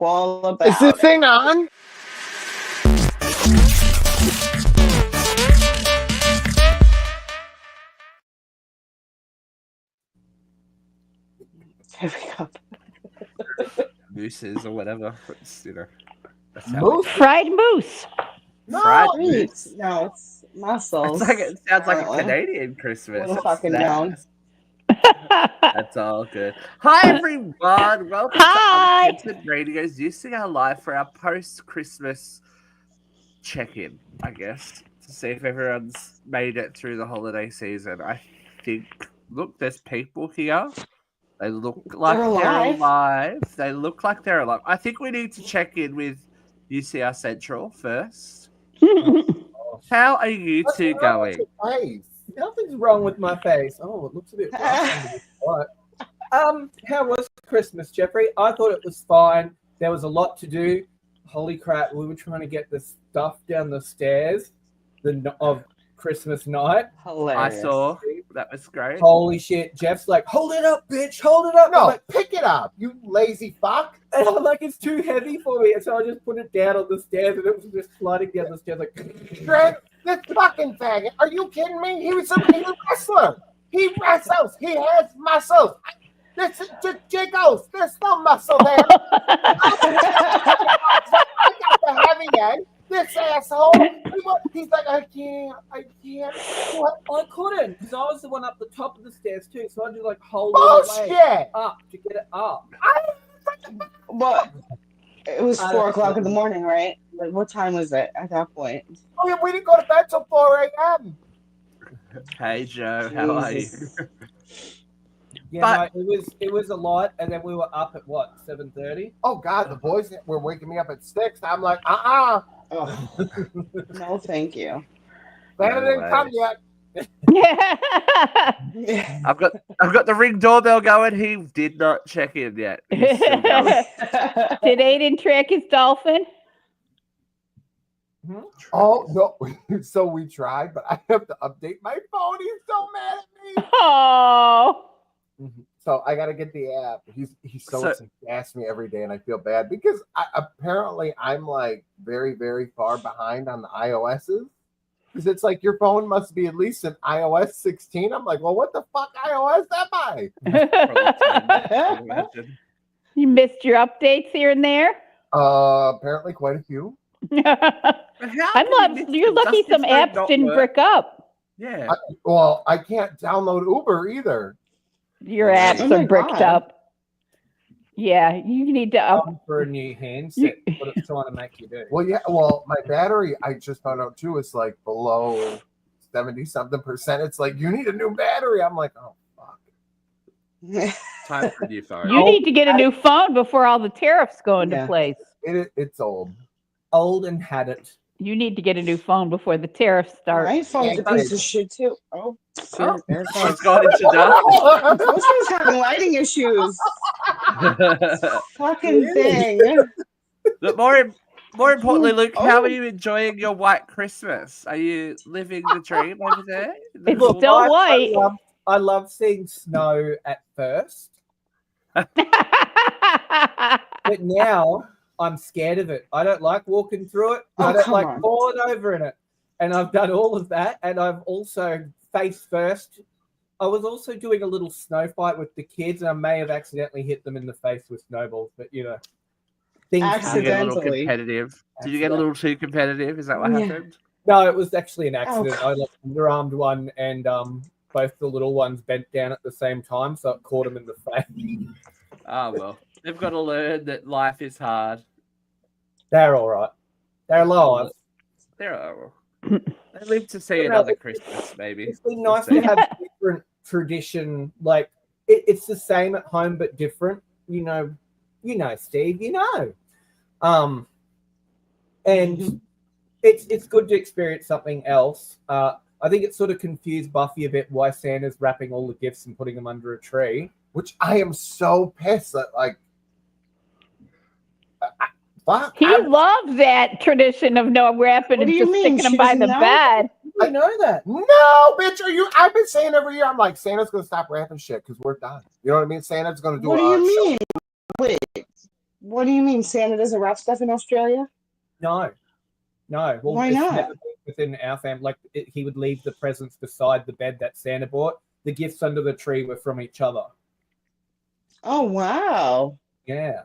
all about Is this it. thing on? Here we go. Mooses or whatever. It's, that's how Moose? Fried moose. No, fried Sweet. moose. No, it's mussels. It sounds like a apparently. Canadian Christmas. What a It's fucking that. known. That's all good. Hi everyone. Welcome Hi. to Uncensored Radio's Using Our Life for our post-Christmas check-in, I guess, to see if everyone's made it through the holiday season. I think, look, there's people here. They look like they're alive. They look like they're alive. I think we need to check in with UCR Central first. How are you two going? Face. Nothing's wrong with my face. Oh, it looks a bit rough. What? How was Christmas, Jeffrey? I thought it was fine. There was a lot to do. Holy crap, we were trying to get the stuff down the stairs of Christmas night. Hilarious. I saw. That was great. Holy shit. Jeff's like, hold it up, bitch. Hold it up. No, I'm like, pick it up, you lazy fuck. and I'm like, it's too heavy for me. And so I just put it down on the stairs and it was just sliding down the stairs like, Greg, this fucking faggot. Are you kidding me? He's a wrestler. He wrestles. He has muscles. This is just jiggles. There's no muscle there. I got the heavy end. This asshole. He's like, I can't. What? I couldn't because I was the one up the top of the stairs too. So I just like hold it Bullshit. up to get it up. What? It was 4 o'clock in the morning, right? Like, what time was it at that point? Oh, yeah, we didn't go to bed till 4 a.m. Hey Joe, how are you? Jesus. Yeah, no, it was a lot, and then we were up at what 7:30. Oh, God, the boys were waking me up at 6. I'm like, Oh. No, thank you. Santa didn't come yet. I've got the Ring doorbell going. He did not check in yet. He's still going. Did Aiden track his dolphin? Oh, no. So we tried, but I have to update my phone. He's so mad at me. Oh. So I got to get the app. He's so asks me every day, and I feel bad because apparently I'm like very, very far behind on the iOSs. Because it's like your phone must be at least an iOS 16. I'm like, well, what the fuck iOS am I? You missed your updates here and there? Apparently quite a few. You're lucky some apps didn't brick up. Yeah. I can't download Uber either. Your apps are bricked up. Yeah, you need to for a new handset. What it's trying to make you do. Well, yeah. Well, my battery, I just found out too, is like below 70-something%. It's like you need a new battery. I'm like, oh fuck. Time for a new phone. You need to get a new phone before all the tariffs go into place. It's old. Old and had it. You need to get a new phone before the tariffs start. My phone's a piece of shit too. Oh, It's gone into dark. This one's having lighting issues. Fucking thing. But more importantly, Luke, how are you enjoying your white Christmas? Are you living the dream over there? It's still white. I love seeing snow at first, but now I'm scared of it. I don't like walking through it. I don't like falling over in it. And I've done all of that. And I've also face first. I was also doing a little snow fight with the kids, and I may have accidentally hit them in the face with snowballs. But things Did you get a little competitive? Did you get a little too competitive? Is that what happened? No, it was actually an accident. I underarmed one, and both the little ones bent down at the same time, so it caught them in the face. Oh well, they've got to learn that life is hard. They're all right. They're alive. They're all right. They live to see another Christmas, maybe. It's been nice to have different tradition. Like it's the same at home but different. You know, Steve. You know, and it's good to experience something else. I think it sort of confused Buffy a bit why Santa's wrapping all the gifts and putting them under a tree. Which I am so pissed that fuck. He loves that tradition of no wrapping and just sticking them by the bed. I know that. No, bitch, I've been saying every year, I'm like, Santa's going to stop wrapping shit because we're done. You know what I mean? Santa's going to do What do you mean? Wait. What do you mean Santa doesn't wrap stuff in Australia? No. Well, Why it's not? never been within our family. Like he would leave the presents beside the bed that Santa bought. The gifts under the tree were from each other. Oh wow. Yeah.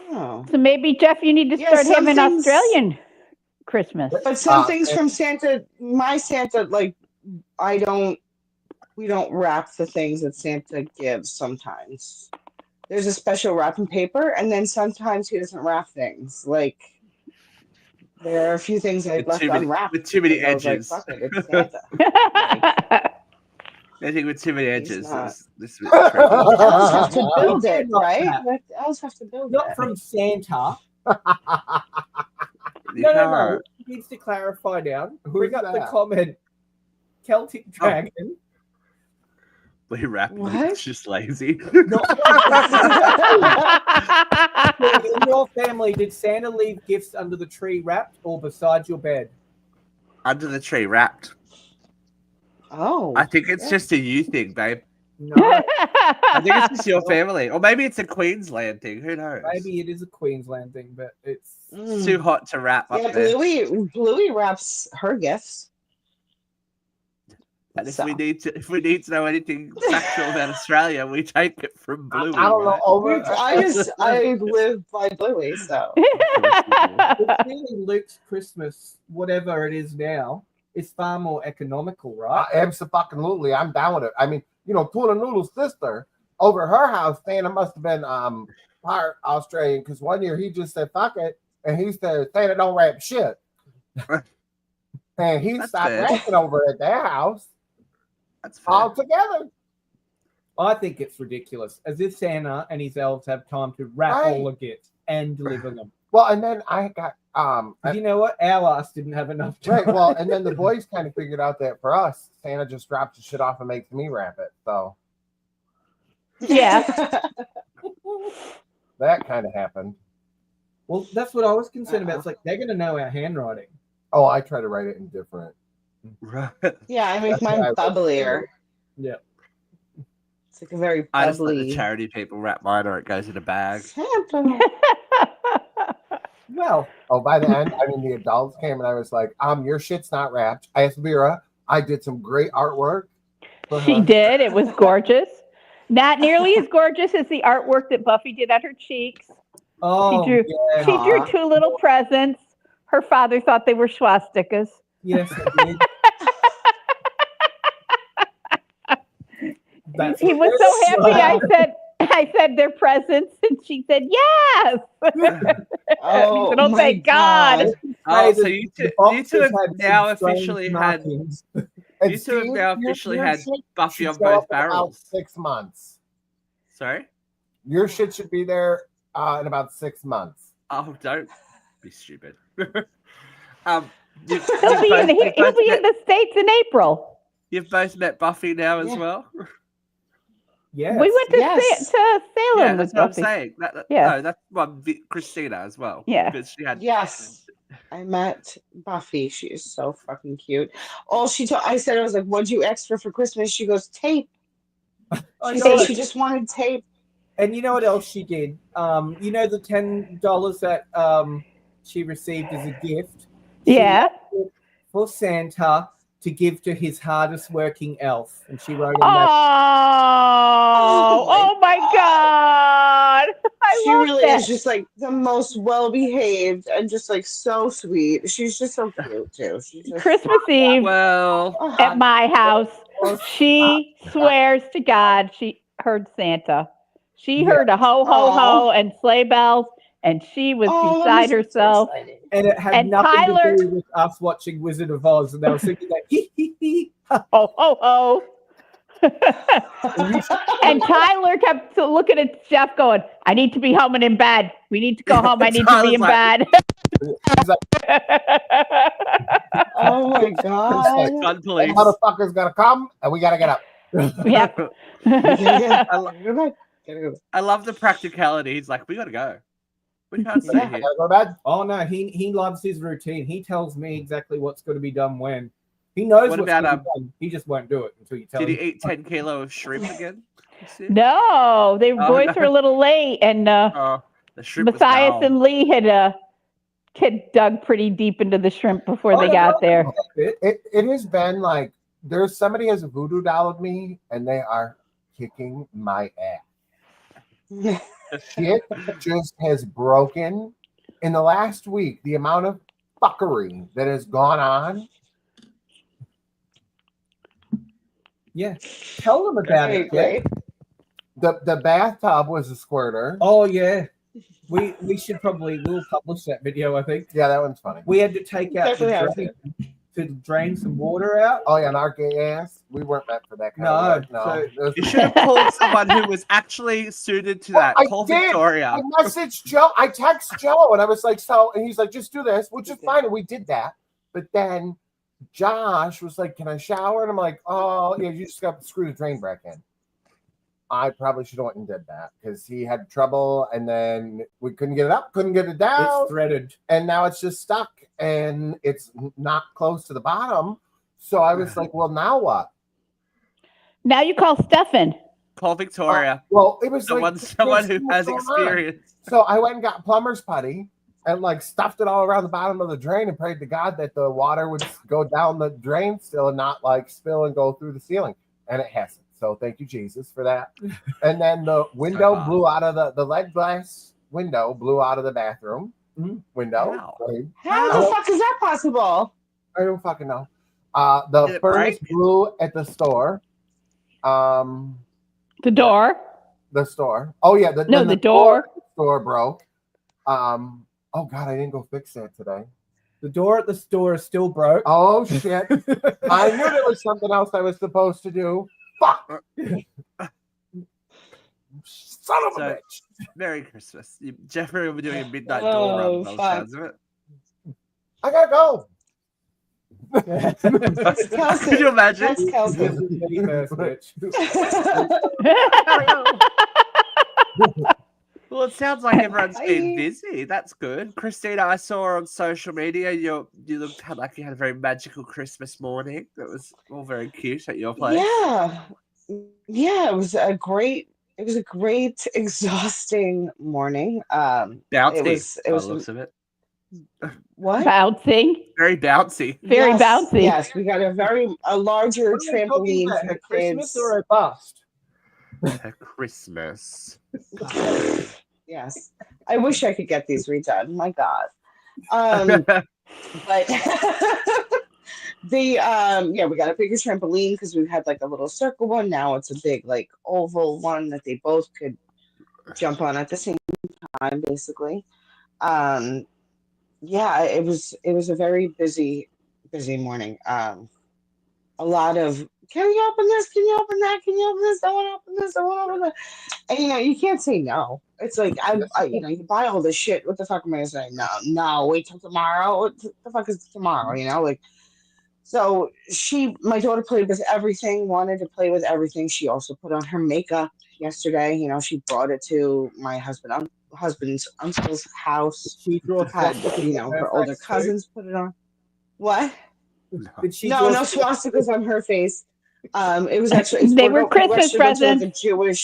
Wow. So maybe, Jeff, you need to Yeah, start some having things- Australian Christmas. But some things from Santa, my Santa, like we don't wrap the things that Santa gives sometimes. There's a special wrapping paper, and then sometimes he doesn't wrap things. Like there are a few things I've left unwrapped. With too many because I was edges. like, fuck it, it's Santa. I think with too many edges, not. this is a bit tricky. Elves have to build it, Not right? that. Like, elves have to build Not it. from Santa. You No. can't. He needs to clarify now. Who's Bring up the that? comment. Celtic Dragon. We wrap it. What? It's just lazy. Not in your family, did Santa leave gifts under the tree wrapped or beside your bed? Under the tree, wrapped. Oh. I think it's just a you thing, babe. No. I think it's just your family. Or maybe it's a Queensland thing. Who knows? Maybe it is a Queensland thing, but it's It's too hot to wrap Yeah, up there. Bluey wraps her gifts. And if So. we need to know anything factual about Australia, we take it from Bluey. I don't know. right? I live by Bluey, so But really Luke's Christmas, whatever it is now, is far more economical, right? Absolutely, I'm down with it. I mean, Tuna Noodle's sister over at her house, Santa must have been part Australian because one year he just said fuck it, and he said Santa don't wrap shit, and he That's stopped fair. wrapping over at their house That's fair. altogether. I think it's ridiculous. As if Santa and his elves have time to wrap Right. all the gifts and deliver them. Well, and then I got You know what? Our ass didn't have enough time. right. Well, and then the boys kind of figured out that for us, Santa just drops the shit off and makes me wrap it. So Yeah. that kind of happened. Well, that's what I was concerned about. It's like they're going to know our handwriting. Oh, I try to write it in different. Right. Yeah, I make That's mine what I wrote. bubblier. Yeah. It's like a very I just let the bubbly. charity people wrap mine, or it goes in a bag. Santa. Well, Oh, by the end, I mean the adults came and I was like, your shit's not wrapped. I asked Vera. I did some great artwork. for She her. did. It was gorgeous. Not nearly as gorgeous as the artwork that Buffy did on her cheeks. oh, drew- yeah. She drew two little presents. Her father thought they were swastikas. Yes, it did. That's He was so happy. I said they're presents, and she said yes. Oh, Oh, my thank God. Oh, Hey, so you two boxes have had now some strange officially had markings. And you two have now officially your had shit Buffy should on show both up in about barrels. 6 months. Sorry? Your shit should be there in about 6 months. Oh, don't be stupid. He'll be in the States in April. You've both met Buffy now as Yeah. well? Yes. We went to, Yes. to Yeah, Salem that's with what I'm Buffy. saying. Yeah. No, that's Christina as well. Yeah. Because she had Yes. I met Buffy. She is so fucking cute. All she told, I said, I was like, what'd you extra for Christmas? She goes, tape. I She know said it. she just wanted tape. And you know what else she did? You know the $10 that she received as a gift? She Yeah. left it for Santa to give to his hardest working elf. And she wrote on that. Oh my God. I She love really that. is just like the most well behaved and just like so sweet. She's just so cute too. She's just Christmas Eve well, Oh, at my house, she swears to God she heard Santa. She heard a ho, ho, ho and sleigh bells, and she was oh, that beside makes me so herself. excited. And it had And nothing Tyler- to do with us watching Wizard of Oz. And they were singing that, hee, hee, hee. Ho, ho, ho. And Tyler kept looking at Jeff going, I need to be home and in bed. We need to go home. I need to be in bed. Oh my god. fun police. Motherfucker's gonna come and we gotta get up. Yep. I love the practicality. He's like, we gotta go. We can't stay I here. gotta go to bed. Oh, no, he loves his routine. He tells me exactly what's going to be done when. He knows What what's about, going to be done. He just won't do it until you tell Did him. he eat 10 kilo of shrimp again? You see? No, the Oh, boys no. were a little late, and Oh, the shrimp was Matthias gone. and Lee had dug pretty deep into the shrimp before they no, got there. It has been like there's somebody has a voodoo doll of me, and they are kicking my ass. Shit just has broken in the last week. The amount of fuckery that has gone on. Yeah. Tell them about Great, it, Jeff. great. The bathtub was a squirter. Oh yeah. We'll publish that video, I think. Yeah, that one's funny. We had to take out Definitely have the drain to drain some water out. Oh yeah, and our gay ass. We weren't meant for that kind No, of work. No. so- It was- You should have called someone who was actually suited to that. I Call did. Victoria. I messaged Joe. I text Joe, and I was like, "So," and he's like, "Just do this," which is fine, and we did that. But then Josh was like, "Can I shower?" And I'm like, "Oh, yeah, you just got to screw the drain back in." I probably should have went and did that because he had trouble, and then we couldn't get it up, couldn't get it down, It's threaded. and now it's just stuck, and it's not close to the bottom. So I was like, "Well, now what?" Now you call Stefan. Call Victoria. Well, it was someone who has experience. So I went and got plumber's putty and like stuffed it all around the bottom of the drain and prayed to God that the water would go down the drain still and not like spill and go through the ceiling. And it hasn't. So thank you, Jesus, for that. And then the window blew out of the lead glass window blew out of the bathroom window. Wow. How the fuck is that possible? I don't fucking know. The Did it furnace break? blew at the store. The door. The store. Oh yeah, No, the door. Store broke. Oh god, I didn't go fix that today. The door at the store is still broke. Oh shit! I knew there was something else I was supposed to do. Fuck! Son of a So- bitch! Merry Christmas. Jeffrey will be doing a midnight door run. By the fuck. sounds of it. I gotta go. That's Kelsey. Could you imagine? That's Kelsey. This is Minnie first, bitch. Well, it sounds like everyone's been Bye. busy. That's good. Christina, I saw on social media you looked like you had a very magical Christmas morning. That was all very cute at your place. Yeah, it was a great, exhausting morning. Bouncy. It was by the looks of it. what? Bouncing. Very bouncy. Very Yes, bouncy. Yes, we got a larger What are they talking trampoline about, for a Christmas kids. or a bust? A Christmas. Yes, I wish I could get these redone. My God. But we got a bigger trampoline because we had like a little circle one. Now it's a big like oval one that they both could jump on at the same time, basically. It was a very busy morning. A lot of, can you open this? Can you open that? Can you open this? I want to open this. I want to open that. And you can't say no. It's like you buy all this shit. What the fuck am I gonna say? No, wait till tomorrow. What the fuck is tomorrow? So my daughter played with everything, wanted to play with everything. She also put on her makeup yesterday. She brought it to my husband's uncle's house. She draw Had, her older cousins put it on. What? Did she No draw swastikas on her face. It was actually They were Christmas presents. We went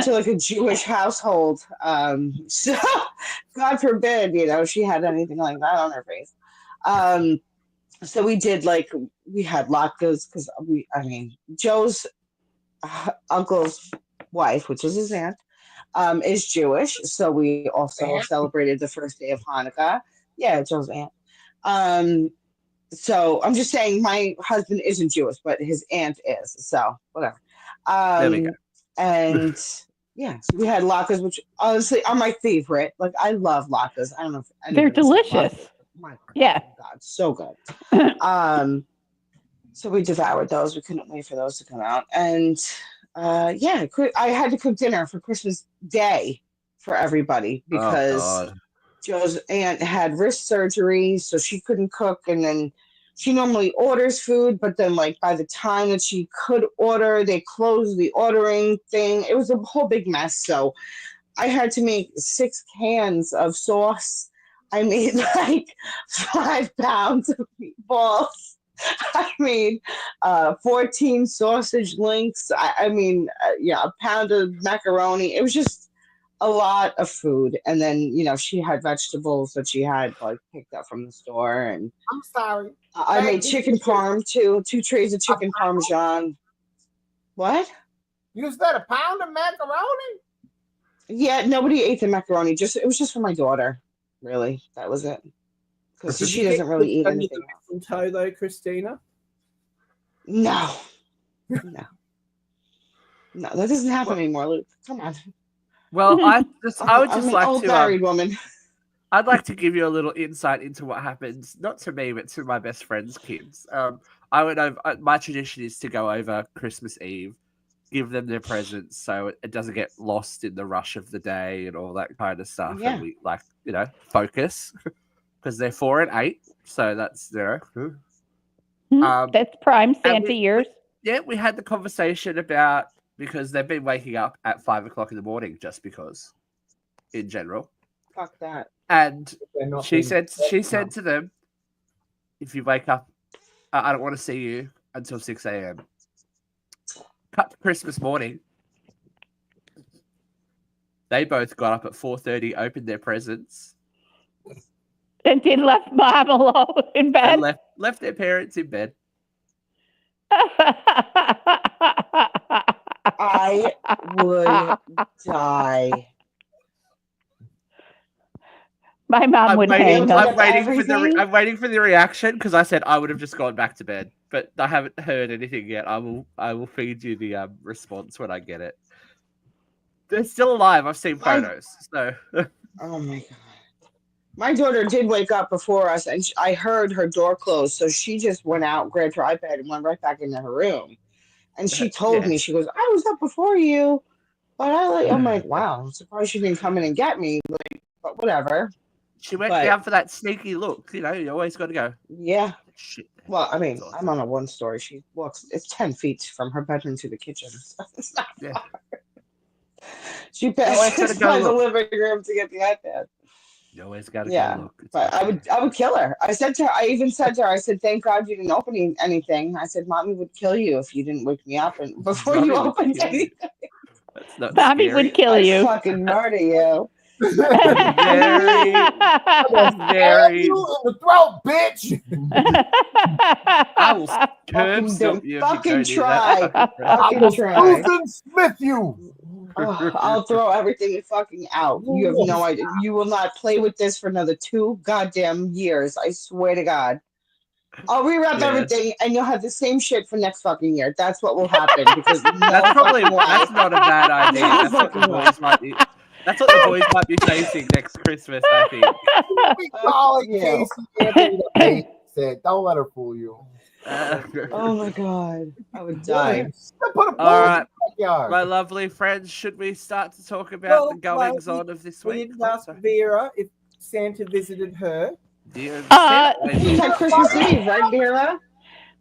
to like a Jewish household. So God forbid, she had anything like that on her face. So we did we had latkes because Joe's uncle's wife, which is his aunt, is Jewish. So we also celebrated the first day of Hanukkah. Yeah, Joe's aunt. So I'm just saying my husband isn't Jewish, but his aunt is. So whatever. There we go. And so we had latkes, which honestly are my favorite. Like I love latkes. I don't know if They're anybody's had delicious. latkes. My Yeah. God, so good. So we devoured those. We couldn't wait for those to come out. And I had to cook dinner for Christmas Day for everybody because Joe's aunt had wrist surgery, so she couldn't cook. And then she normally orders food, but then by the time that she could order, they closed the ordering thing. It was a whole big mess. So I had to make 6 cans of sauce. I made 5 pounds of meatballs. I made 14 sausage links. Yeah, a pound of macaroni. It was just a lot of food. And then, she had vegetables that she had like picked up from the store. And I'm sorry. I made chicken parm too, 2 trays of chicken parmesan. What? You said a pound of macaroni? Yeah, nobody ate the macaroni. It was just for my daughter. Really, that was it. Because Did she you doesn't really eat under anything the else. mistletoe though, Christina? No, no, no. That doesn't happen anymore, Luke. Come on. Well, I would I'm just an like old to married woman. I'd like to give you a little insight into what happens, not to me, but to my best friend's kids. I would over, my tradition is to go over Christmas Eve, give them their presents, so it doesn't get lost in the rush of the day and all that kind of stuff. Yeah. And we focus because they're 4 and 8, so that's That's prime Santa years. we had the conversation about because they've been waking up at 5 o'clock in the morning just because, in general. Fuck that. And They're she not said to them, if you wake up, I don't want to see you until 6 a.m. Cut to Christmas morning. They both got up at 4:30, opened their presents, And then left mom alone in bed. and left their parents in bed. I would die. My mom would hang up. up. I'm waiting for the reaction because I said I would have just gone back to bed, but I haven't heard anything yet. I will feed you the response when I get it. They're still alive. I've seen photos. So. Oh my god. My daughter did wake up before us, and I heard her door close, so she just went out, grabbed her iPad, and went right back into her room. And she told me, she goes, "I was up before you," but I'm like, wow, I'm surprised she didn't come in and get me. Like, but whatever. She went down for that sneaky look. You always got to go. Yeah. Shit. Well, I mean, I'm on a 1-story. She walks. It's 10 feet from her bedroom to the kitchen. So it's not far. She passes by the living room to get the iPad. You always got to go look. But I would kill her. I even said to her, I said, "Thank God you didn't open anything." I said, "Mommy would kill you if you didn't wake me up and before you opened anything." That's not Mommy scary. would kill you. I'd fucking murder you. Very, very. You in the throat, bitch. I will curb stomp you. Fucking if you try. do that. I will Susan Smith you. I'll throw everything fucking out. You have no idea. You will not play with this for another 2 goddamn years. I swear to God. I'll rewrap everything, and you'll have the same shit for next fucking year. That's what will happen. Because that's not a bad idea. That's what the boys might be. That's what the boys might be facing next Christmas, I think. We call it Casey Anthony the Babe said, "Don't let her fool you." Oh my god, I would die. Put a All right, in the backyard. my lovely friends, should we start to talk about the goings on of this We week? didn't ask Vera if Santa visited her. She had Christmas Eve, right, Vera?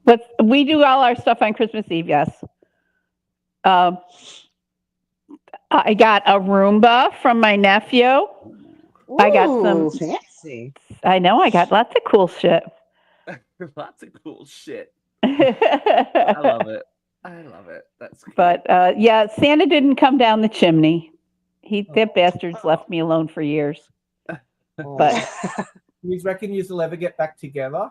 But we do all our stuff on Christmas Eve, yes. I got a Roomba from my nephew. Ooh, I got some fancy. I know, I got lots of cool shit. Lots of cool shit. I love it. That's cute. But yeah, Santa didn't come down the chimney. That bastard's left me alone for years. But You reckon you'll ever get back together?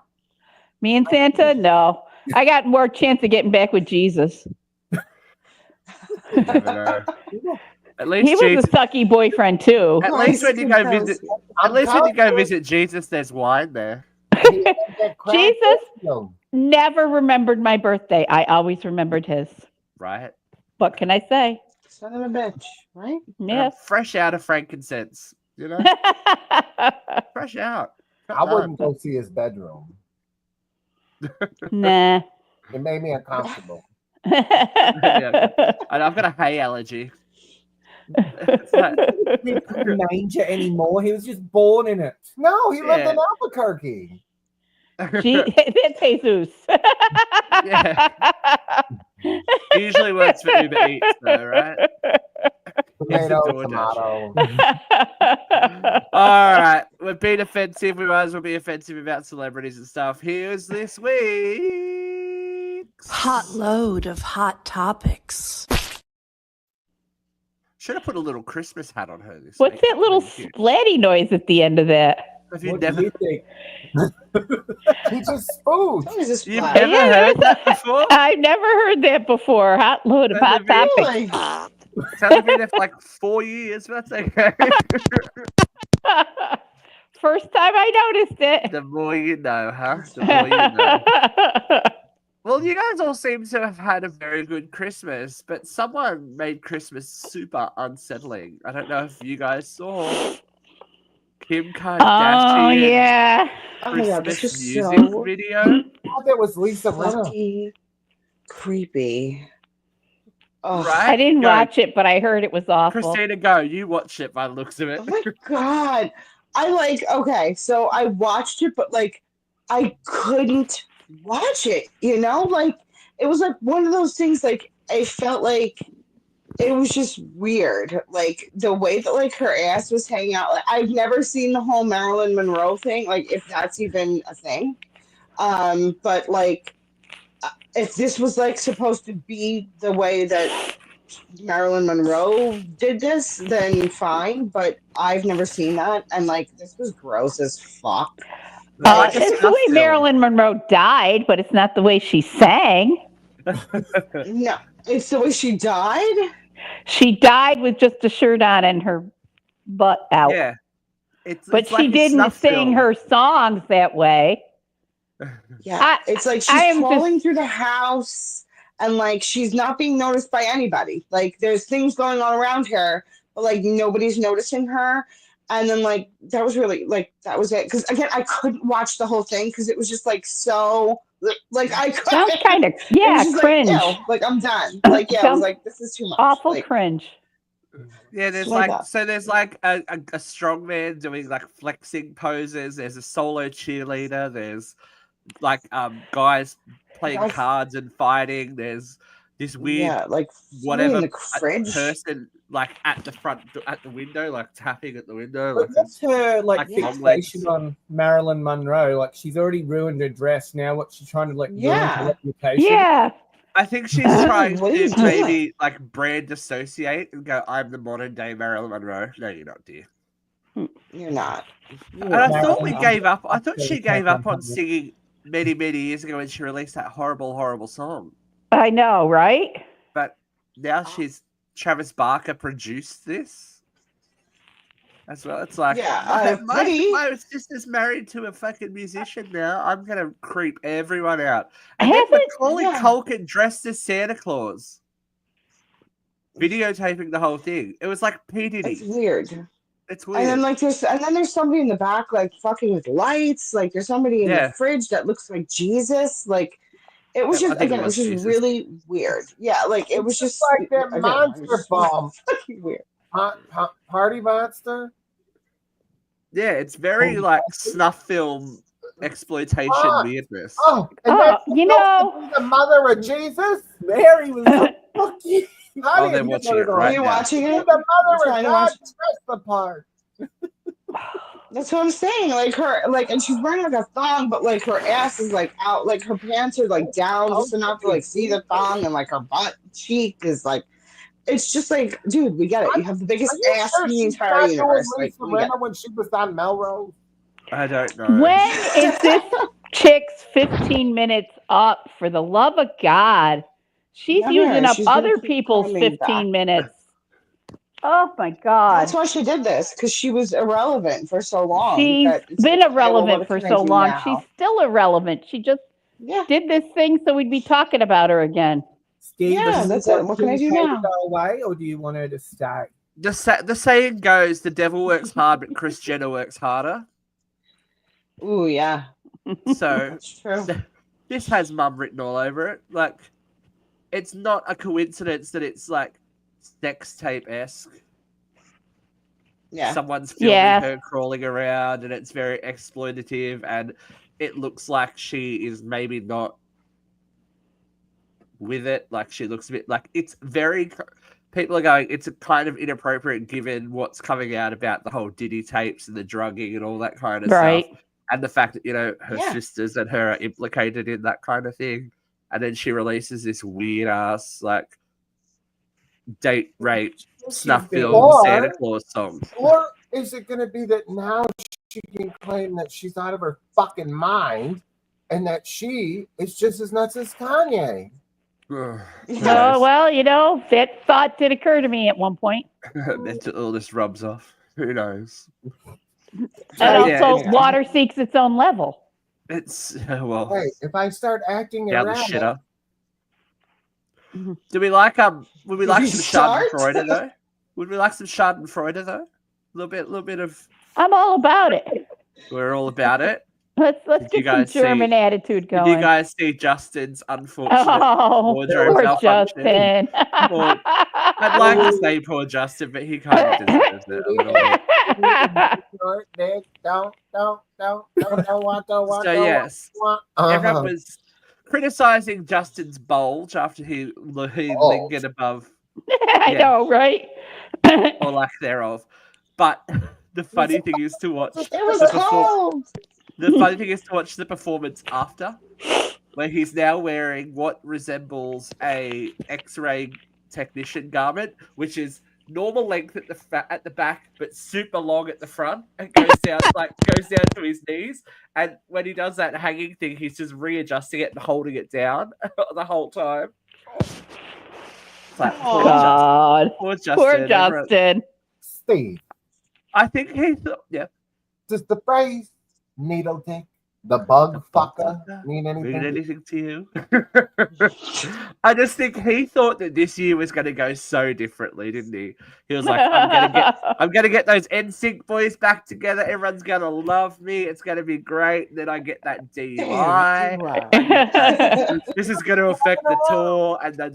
me and Santa, no. I got more chance of getting back with Jesus. Never know. At least He was a sucky boyfriend too. At least when you go visit Jesus, there's wine there. Jesus never remembered my birthday. I always remembered his. Right. What can I say? Son of a bitch, right? Yes. Fresh out of frankincense, fresh out. I wouldn't go see his bedroom. Nah. It made me uncomfortable. Yeah. And I've got a hay allergy. It's like, He didn't manger anymore. He was just born in it. No, he lived in Albuquerque. That's Jesus. yeah. It usually works for Uber Eats, though, right? Tomato, DoorDash. tomato. All right, we're being offensive. We might as well be offensive about celebrities and stuff. Here's this week's Hot load of hot topics. Should have put a little Christmas hat on her this What's week. that little Thank you. splatty noise at the end of that? Have you What do never, you think? He just spoons. What is this you've fly? never heard that before? I've never heard that before. Hot load of hot Really? topics. It's only been there for like 4 years, but that's okay. First time I noticed it. The more you know, huh? The more you know. Well, you guys all seem to have had a very good Christmas, but someone made Christmas super unsettling. I don't know if you guys saw Kim Kardashian Oh yeah. Oh my god, Christmas this is music so video. I thought that was Lisa Rinna. fucking creepy. Oh, Right? I didn't Go. watch it, but I heard it was awful. Christina, go. You watch it by the looks of it. oh my god. Okay, so I watched it, but like I couldn't watch it, Like it was like one of those things like I felt like it was just weird. Like the way that like her ass was hanging out. Like, I've never seen the whole Marilyn Monroe thing, like if that's even a thing. But like if this was like supposed to be the way that Marilyn Monroe did this, then fine. But I've never seen that, and like this was gross as fuck. Like a It's the snuff way film. Marilyn Monroe died, but it's not the way she sang. No, it's the way she died. She died with just a shirt on and her butt out. Yeah. It's But like she a didn't snuff sing film. her songs that way. Yeah, it's like I she's am just- crawling through the house, and like she's not being noticed by anybody. Like there's things going on around her, but like nobody's noticing her. And then like that was really like that was it. Because again, I couldn't watch the whole thing because it was just like so like I Sounds couldn't. kind of, It yeah, was just cringe. Like, ew, like I'm done. Like yeah, I was Sounds like this is too much. Awful Like, cringe. Yeah, there's Like like that. so there's like a strong man doing like flexing poses. There's a solo cheerleader. There's like guys playing Guys- cards and fighting. There's this weird yeah, like whatever in the fridge. person like at the window, like tapping at the window. But Like what's her like like long legs. fixation on Marilyn Monroe? Like she's already ruined her dress. Now what's she trying to like ruin Yeah. her reputation? Yeah. I think she's trying What are you to doing? maybe like brand associate and go, I'm the modern day Marilyn Monroe. No, you're not, dear. You're not. And I thought we Marilyn gave up. I thought Monroe. she gave up on singing many, many years ago when she released that horrible, horrible song. I know, right? But now Travis Barker produced this as well. It's like, Yeah, my sister's married to a fucking musician now. I'm gonna creep everyone out. And then Hasn't- Macaulay yeah. Culkin dressed as Santa Claus, videotaping the whole thing. It was like P Diddy. It's weird. It's And weird. then like there's somebody in the back like fucking with lights. Like there's somebody in Yeah. the fridge that looks like Jesus. Like it was Yeah, I just think it again, it was was just Jesus. really weird. Yeah, like it was just like that again, it monster was just bomb. fucking weird. Party monster. Yeah, it's very like snuff film exploitation Ah. weirdness. Oh, and Oh, that's you supposed know- to be the mother of Jesus. Mary was like, fuck you. Oh, they're watching it Are right you now. watching You're it? the mother trying of to God. watch- Dress the part. That's what I'm saying. Like her, like, and she's wearing like a thong, but like her ass is like out, like her pants are like down just enough to like see the thong, and like her butt cheek is like, it's just like, dude, we get it. You have the biggest Are you ass sure in the she's entire not doing universe. Like, Lisa we get Rinna when she was on Melrose? I don't know. When is this chick's 15 minutes up? For the love of God. She's Never. using up She's gonna other keep people's coming 15 back. minutes. Oh my God. That's why she did this, because she was irrelevant for so long. She's that it's been like, okay, well, irrelevant what for can I so do long. now? She's still irrelevant. She just Yeah. did this thing so we'd be talking about her again. Steve, Yeah, do you that's want it. What can I do Kim K now? to go away, or do you want her to stay? The saying goes, the devil works hard, but Kris Jenner works harder. Ooh, yeah. So That's true. this has mum written all over it. Like, it's not a coincidence that it's like sex tape-esque. Yeah. Someone's filming Yeah. her crawling around, and it's very exploitative, and it looks like she is maybe not with it. Like, she looks a bit like it's very people are going, it's a kind of inappropriate given what's coming out about the whole Diddy tapes and the drugging and all that kind of Right. stuff. And the fact that, her Yeah. sisters and her are implicated in that kind of thing. And then she releases this weird ass, like, date rape, snuff film, Or- Santa Claus song. Or is it going to be that now she can claim that she's out of her fucking mind and that she is just as nuts as Kanye? Oh, well, that thought did occur to me at one point. Mental illness rubs off. Who knows? And Yeah, also, it's- water seeks its own level. It's, well, Hey, if I start acting down the erratic, shitter. Do we like would we like You some start? Schadenfreude though? Would we like some Schadenfreude though? A little bit of I'm all about it. we're all about it. Let's Did you get some guys see- German attitude Did going. you guys see Justin's unfortunate Oh, wardrobe poor malfunction? Justin. I'd like to say poor Justin, but he kind of deserves it a little bit. short dick, don't want. So yes, Uh-huh. everyone was criticizing Justin's bulge after he lingered above I Yeah. know, right? or lack thereof. But the funny thing is to watch It was the cold. The funny thing is to watch the performance after, where he's now wearing what resembles a X-ray technician garment, which is normal length at the back, but super long at the front, and goes down to his knees. And when he does that hanging thing, he's just readjusting it and holding it down the whole time. It's like, God. poor Justin. Poor Everyone- Justin. Steve, I think he thought, yeah. does the phrase needle dick, the bug fucker, mean Mean anything? anything to you? I just think he thought that this year was going to go so differently, didn't he? He was like, I'm gonna get those NSYNC boys back together. Everyone's gonna love me. It's gonna be great. And then I get that DUI. This is going to affect the tour, and then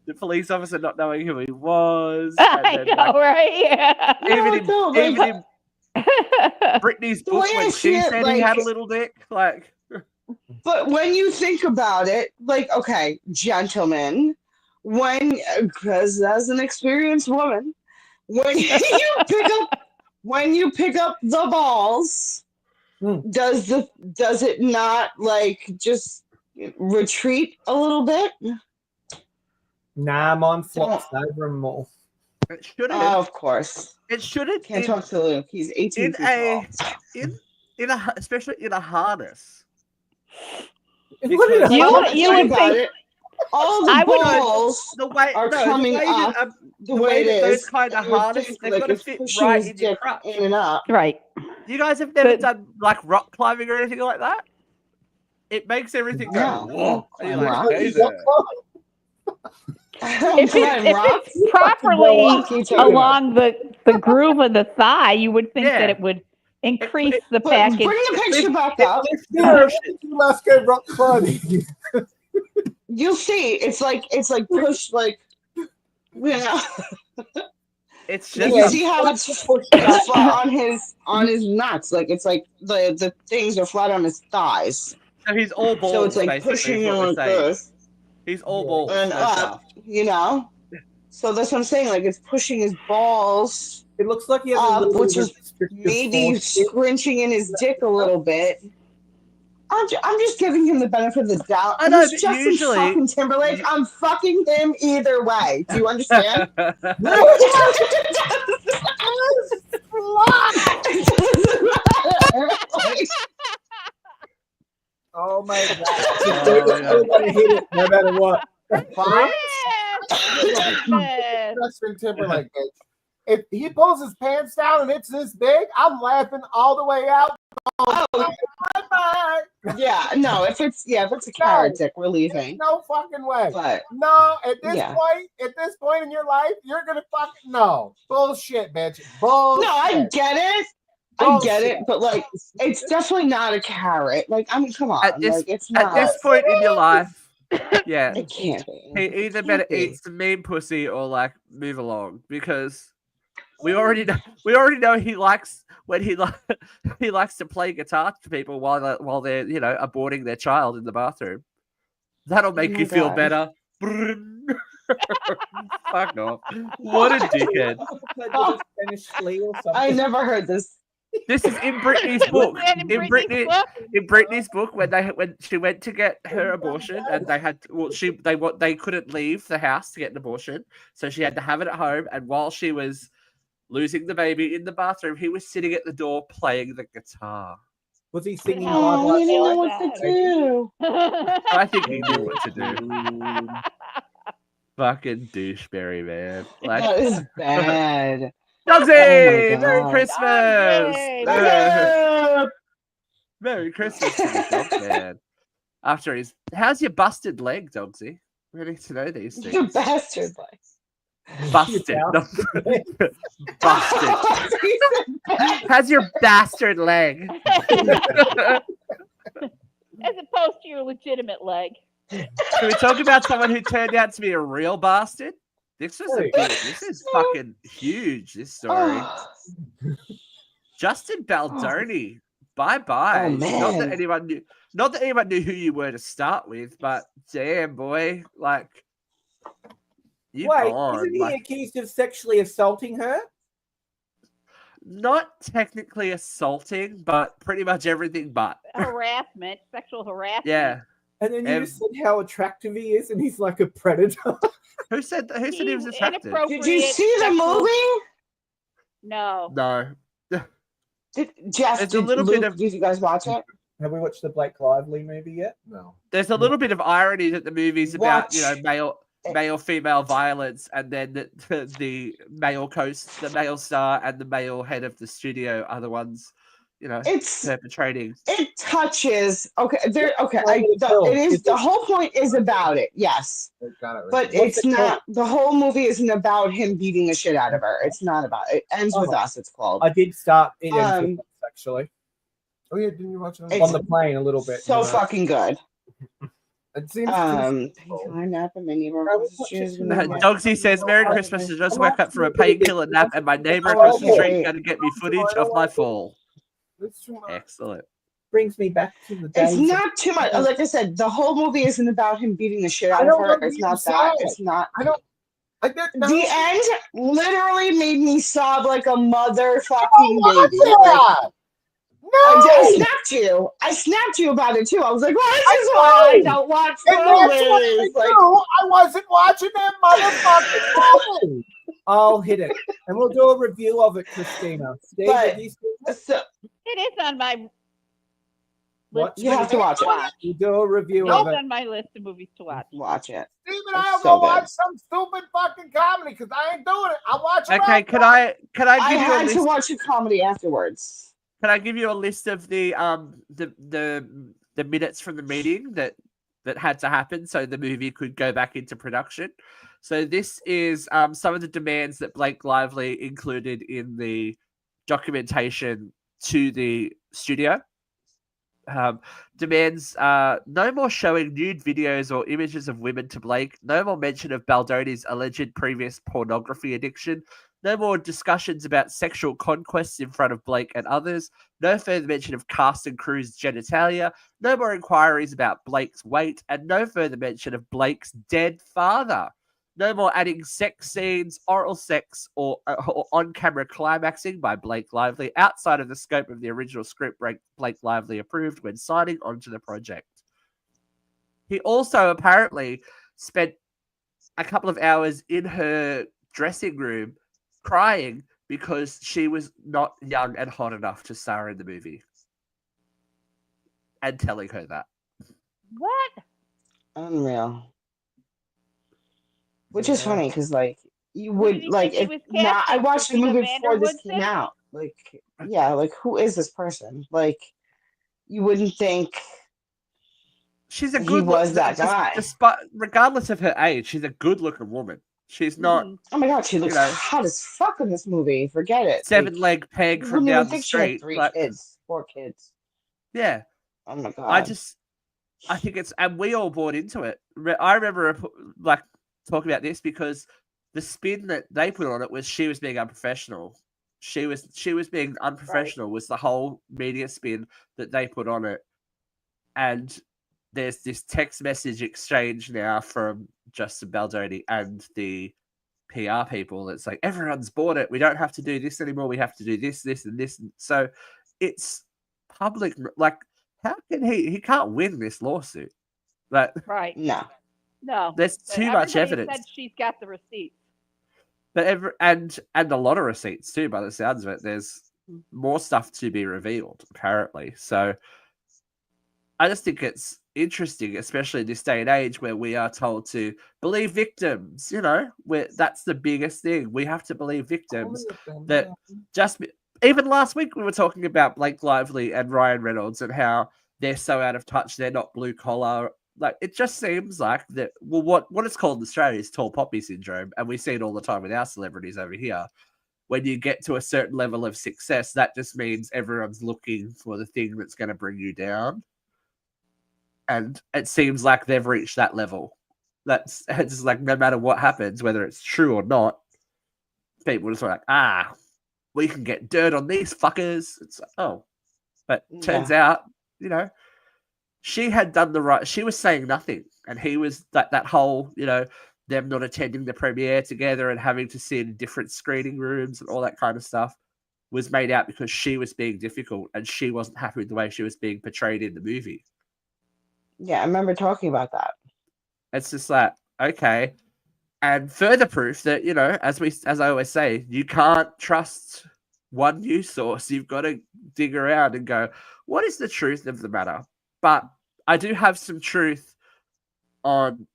the police officer not knowing who he was. And I then, know, right? even in Britney's The book way I when see she it, said he had a like- little dick, like. But when you think about it, like, okay, gentlemen, because as an experienced woman, when you pick up the balls, does it not like just retreat a little bit? Nah, mine flops over them all. It shouldn't. Of course. It shouldn't. Can't talk to Luke. He's 18 in feet a tall. especially in a harness. What Because- You would Think about think- it. All the I would- balls The way are coming up the way it that those is. kind of you would harness, think, they've like, got to it's fit pushing right his in your dick crotch. in and up. Right. You guys have never But- done like rock climbing or anything like that? It makes everything go. No. Whoa. And you're like, Rock? hey there. If it's properly along the groove of the thigh, you would think Yeah. that it would increase the But package. bring the picture back up. Let's go rock climbing. You'll see. It's like push like you know. It's You just see how it's flat on his nuts. Like it's like the things are flat on his thighs. so he's all balls. So it's like basically, pushing is him what we're like saying. this He's all balls. and no up. shaft. You know. So that's what I'm saying. Like it's pushing his balls It looks like he has a up, little which bit is of restrictive maybe force. scrunching in his dick a little bit. I'm just giving him the benefit of the doubt. I know, He's but Justin usually- fucking Timberlake. I'm fucking him either way. Do you understand? It doesn't matter. Like, Oh my god. They're gonna hit it no matter what. Yeah. Justin Timberlake, bitch. If he pulls his pants down and it's this big, I'm laughing all the way out. oh, Bye-bye. yeah, no. If it's a carrot dick, we're leaving. No fucking way. But No, at this Yeah. point in your life, you're gonna fucking no bullshit, bitch. Bullshit. no, I get it. I get it, but like, it's definitely not a carrot. Like, I mean, come on. At this- like, it's At not. this point in your life, yeah, It can't be. he either It better can't be. eat some mean pussy or like move along because we already know he likes when he likes to play guitar to people while they're aborting their child in the bathroom. That'll make my you feel God. better. Brrrn. Fuck off. What a dickhead. Played with a Spanish flea or something. I never heard this. This is in Brittany's book. Was that in Britney's book? In Brittany's book, when she went to get her abortion, and they couldn't leave the house to get an abortion, so she had to have it at home. And while she was losing the baby in the bathroom, he was sitting at the door playing the guitar. Was he singing Oh, Live he didn't know Like what to do. I think he knew what to do. Fucking doucheberry, man. Like, That is bad. Dogsy! Oh my Merry God. Christmas! Dogsy! Merry Christmas to the dog man. After his, how's your busted leg, Dogsy? We need to know these You things. bastard. Busted. not- busted. How's your bastard leg? As opposed to your legitimate leg. Can we talk about someone who turned out to be a real bastard? This is fucking huge, this story. Justin Baldoni. Bye-bye. Oh, Not that man. anyone knew who you were to start with, but damn boy, like you Wait, gone. isn't he Like, accused of sexually assaulting her? not technically assaulting, but pretty much everything but. Harassment, sexual harassment. Yeah. And then you Ev- just said how attractive he is, and he's like a predator. Who said he was attractive? Inappropriate. Did you see the sexual- movie? No. No. Jeff, It's a little bit of- did you guys watch it? Have we watched the Blake Lively movie yet? No. There's a little bit of irony that the movie's about, Watch- male female violence, and then the male star and the male head of the studio are the ones, It's perpetrating. it touches okay. There okay. Well, It is the whole point is about it, yes. They got it right. But What's it's it not the whole movie isn't about him beating the shit out of her. It's not about it. Ends with us, it's called. I did start it actually Oh yeah, didn't you watch it? It's on the plane a little bit. So fucking good. It seems. Dogsy says, "Merry Christmas! I just woke up from a painkiller nap, and my neighbor across the street going to get me footage of my fall." Excellent. Brings me back to the It's days. not too much. Like I said, the whole movie isn't about him beating the shit out of her. It's not that. It's not. I didn't know. The end literally made me sob like a motherfucking Oh, baby. yeah. I No. snapped you about it too. I was like, "Well, this I is why I know. don't watch And that's what I movies." Like, knew. I wasn't watching that motherfucking movie. I'll hit it, and we'll do a review of it, Christina. Steve, But- have you seen it? so, It is on my What? list you of have to movies watch it. We'll do a review It's of it. on my list of movies to watch. Watch it. Steve and I It's will so watch good. some stupid fucking comedy because I ain't doing it. I'll watch it. Okay, can I I give you a had list? to watch a comedy afterwards. Can I give you a list of the minutes from the meeting that had to happen so the movie could go back into production? So this is some of the demands that Blake Lively included in the documentation to the studio. Demands no more showing nude videos or images of women to Blake, no more mention of Baldoni's alleged previous pornography addiction, no more discussions about sexual conquests in front of Blake and others, no further mention of cast and crew's genitalia, no more inquiries about Blake's weight, and no further mention of Blake's dead father. No more adding sex scenes, oral sex, or on-camera climaxing by Blake Lively outside of the scope of the original script Blake Lively approved when signing onto the project. He also apparently spent a couple of hours in her dressing room crying because she was not young and hot enough to star in the movie. And telling her that. What? Unreal. Which is funny because, like, you Who would did he like think he if was not. I casting? watched the Sabrina movie before this Vanderwoodson? came out. Like, yeah, like who is this person? Like, you wouldn't think. She's a He good was that guy. Despite, regardless of her age, she's a good-looking woman. She's not Mhm. Oh my god, she looks You know. hot as fuck in this movie. Forget it. seven-leg peg You from wouldn't even down the think she had street. 3 Like, kids, 4 kids. yeah, Oh my god. I think it's, and we all bought into it. I remember like talking about this because the spin that they put on it was she was being unprofessional. She was being unprofessional was the whole media spin that they put on it, and there's this text message exchange now from Justin Baldoni and the PR people. It's like, everyone's bought it. We don't have to do this anymore. We have to do this, this, and this. So it's public. Like, how can he can't win this lawsuit? Like, Right. No. No. there's But too much everybody evidence. said she's got the receipts. But and a lot of receipts too, by the sounds of it. There's more stuff to be revealed, apparently. So I just think it's interesting, especially in this day and age where we are told to believe victims. You know, where that's the biggest thing. We have to believe victims. That just even last week we were talking about Blake Lively and Ryan Reynolds and how they're so out of touch. They're not blue collar. Like, it just seems like that. Well, what it's called in Australia is tall poppy syndrome, and we see it all the time with our celebrities over here. When you get to a certain level of success, that just means everyone's looking for the thing that's going to bring you down. And it seems like they've reached that level. It's like, no matter what happens, whether it's true or not, people just are like, we can get dirt on these fuckers. It's like, oh, but turns out, you know, she had done the right. She was saying nothing, and he was that whole, you know, them not attending the premiere together and having to sit in different screening rooms and all that kind of stuff was made out because she was being difficult and she wasn't happy with the way she was being portrayed in the movie. Yeah, I remember talking about that. It's just like, okay. And further proof that, you know, as I always say, you can't trust one news source. You've got to dig around and go, what is the truth of the matter? But I do have some truth on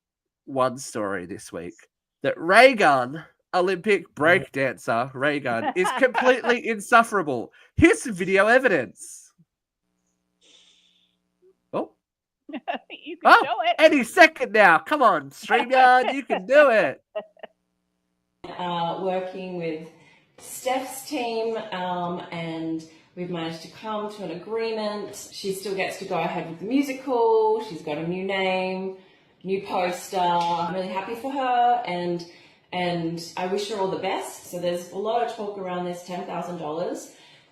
one story this week, that Raygun, Olympic breakdancer Raygun, is completely insufferable. Here's some video evidence. Oh. You can show it. Any second now. Come on, StreamYard, you can do it. Working with Steph's team, and we've managed to come to an agreement. She still gets to go ahead with the musical. She's got a new name, new poster. I'm really happy for her, and I wish her all the best. So there's a lot of talk around this $10,000.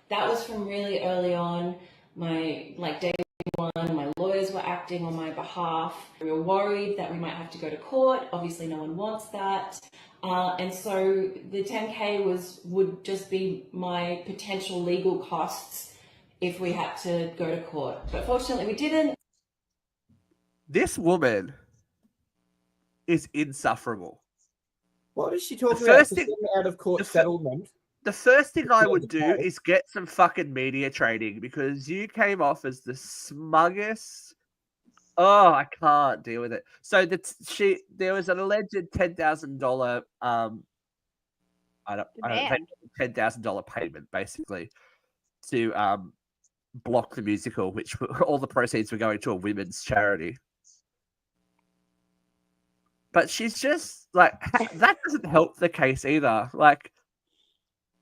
That was from really early on. My day one, my lawyers were acting on my behalf. We were worried that we might have to go to court. Obviously, no one wants that. And so the 10K would just be my potential legal costs if we had to go to court. But fortunately, we didn't. This woman is insufferable. What is she talking The first about? thing- Some out of court settlement. The first thing I would do is get some fucking media training, because you came off as the smuggest. Oh, I can't deal with it. So there was an alleged $10,000 $10,000 payment basically to block the musical, which all the proceeds were going to a women's charity. But she's just like, that doesn't help the case either. Like,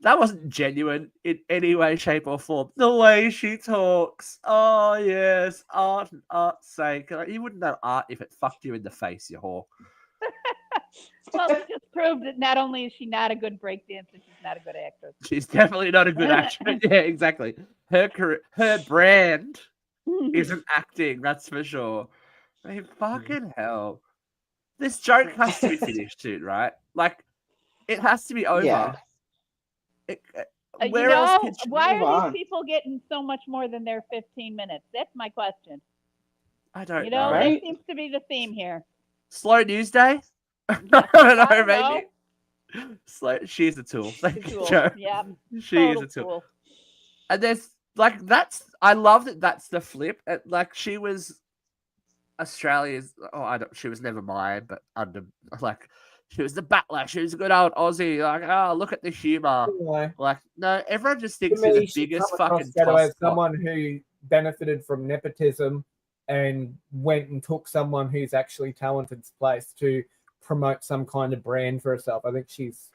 that wasn't genuine in any way, shape, or form. The way she talks. Oh, yes. Art and art's sake. You wouldn't know art if it fucked you in the face, you whore. Well, it just proved that not only is she not a good breakdancer, she's not a good actress. She's definitely not a good actress. Yeah, exactly. Her brand isn't acting, that's for sure. I mean, fucking hell. This joke has to be finished soon, right? Like, it has to be over. Yeah. Why are these people getting so much more than their 15 minutes? That's my question. I don't You know. know, right? that seems to be the theme here. Slow news day? I don't know, I don't maybe. Slow. She's a tool. Thank you, Tool. Joe. Yeah. She is a tool. And there's like I love that that's the flip. Like, she was Australia's. She was never mine, but she was the battler. She was a good old Aussie. Like, oh, look at the humor. Anyway, Like, no, everyone just to thinks me, she's the she biggest come across fucking that way as toss-top. someone who benefited from nepotism and went and took someone who's actually talented's place to promote some kind of brand for herself. I think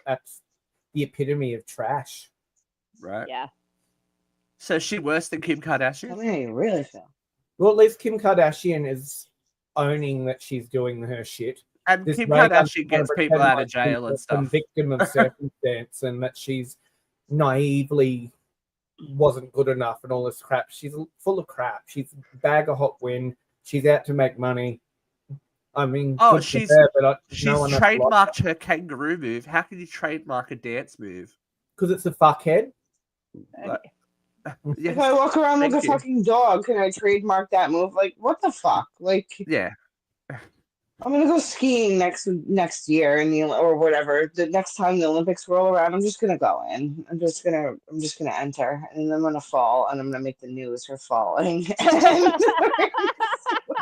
that's the epitome of trash. Right. Yeah. So is she worse than Kim Kardashian? I mean, you really feel. Well, at least Kim Kardashian is owning that she's doing her shit. And This Kim Reagan Kardashian trying gets to people pretend out like of jail she's and some stuff. victim of circumstance, and that she's naively wasn't good enough and all this crap. She's full of crap. She's a bag of hot wind. she's out to make money. I mean, Oh, good for her, but she's no one trademarked her kangaroo move. How can you trademark a dance move? because it's a fuckhead. Yes, If I walk around like a thank you. fucking dog, can I trademark that move? Like, what the fuck? Like, Yeah. I'm gonna go skiing next year or whatever. The next time the Olympics roll around, I'm just gonna go in. I'm just gonna enter, and then I'm gonna fall, and I'm gonna make the news for falling.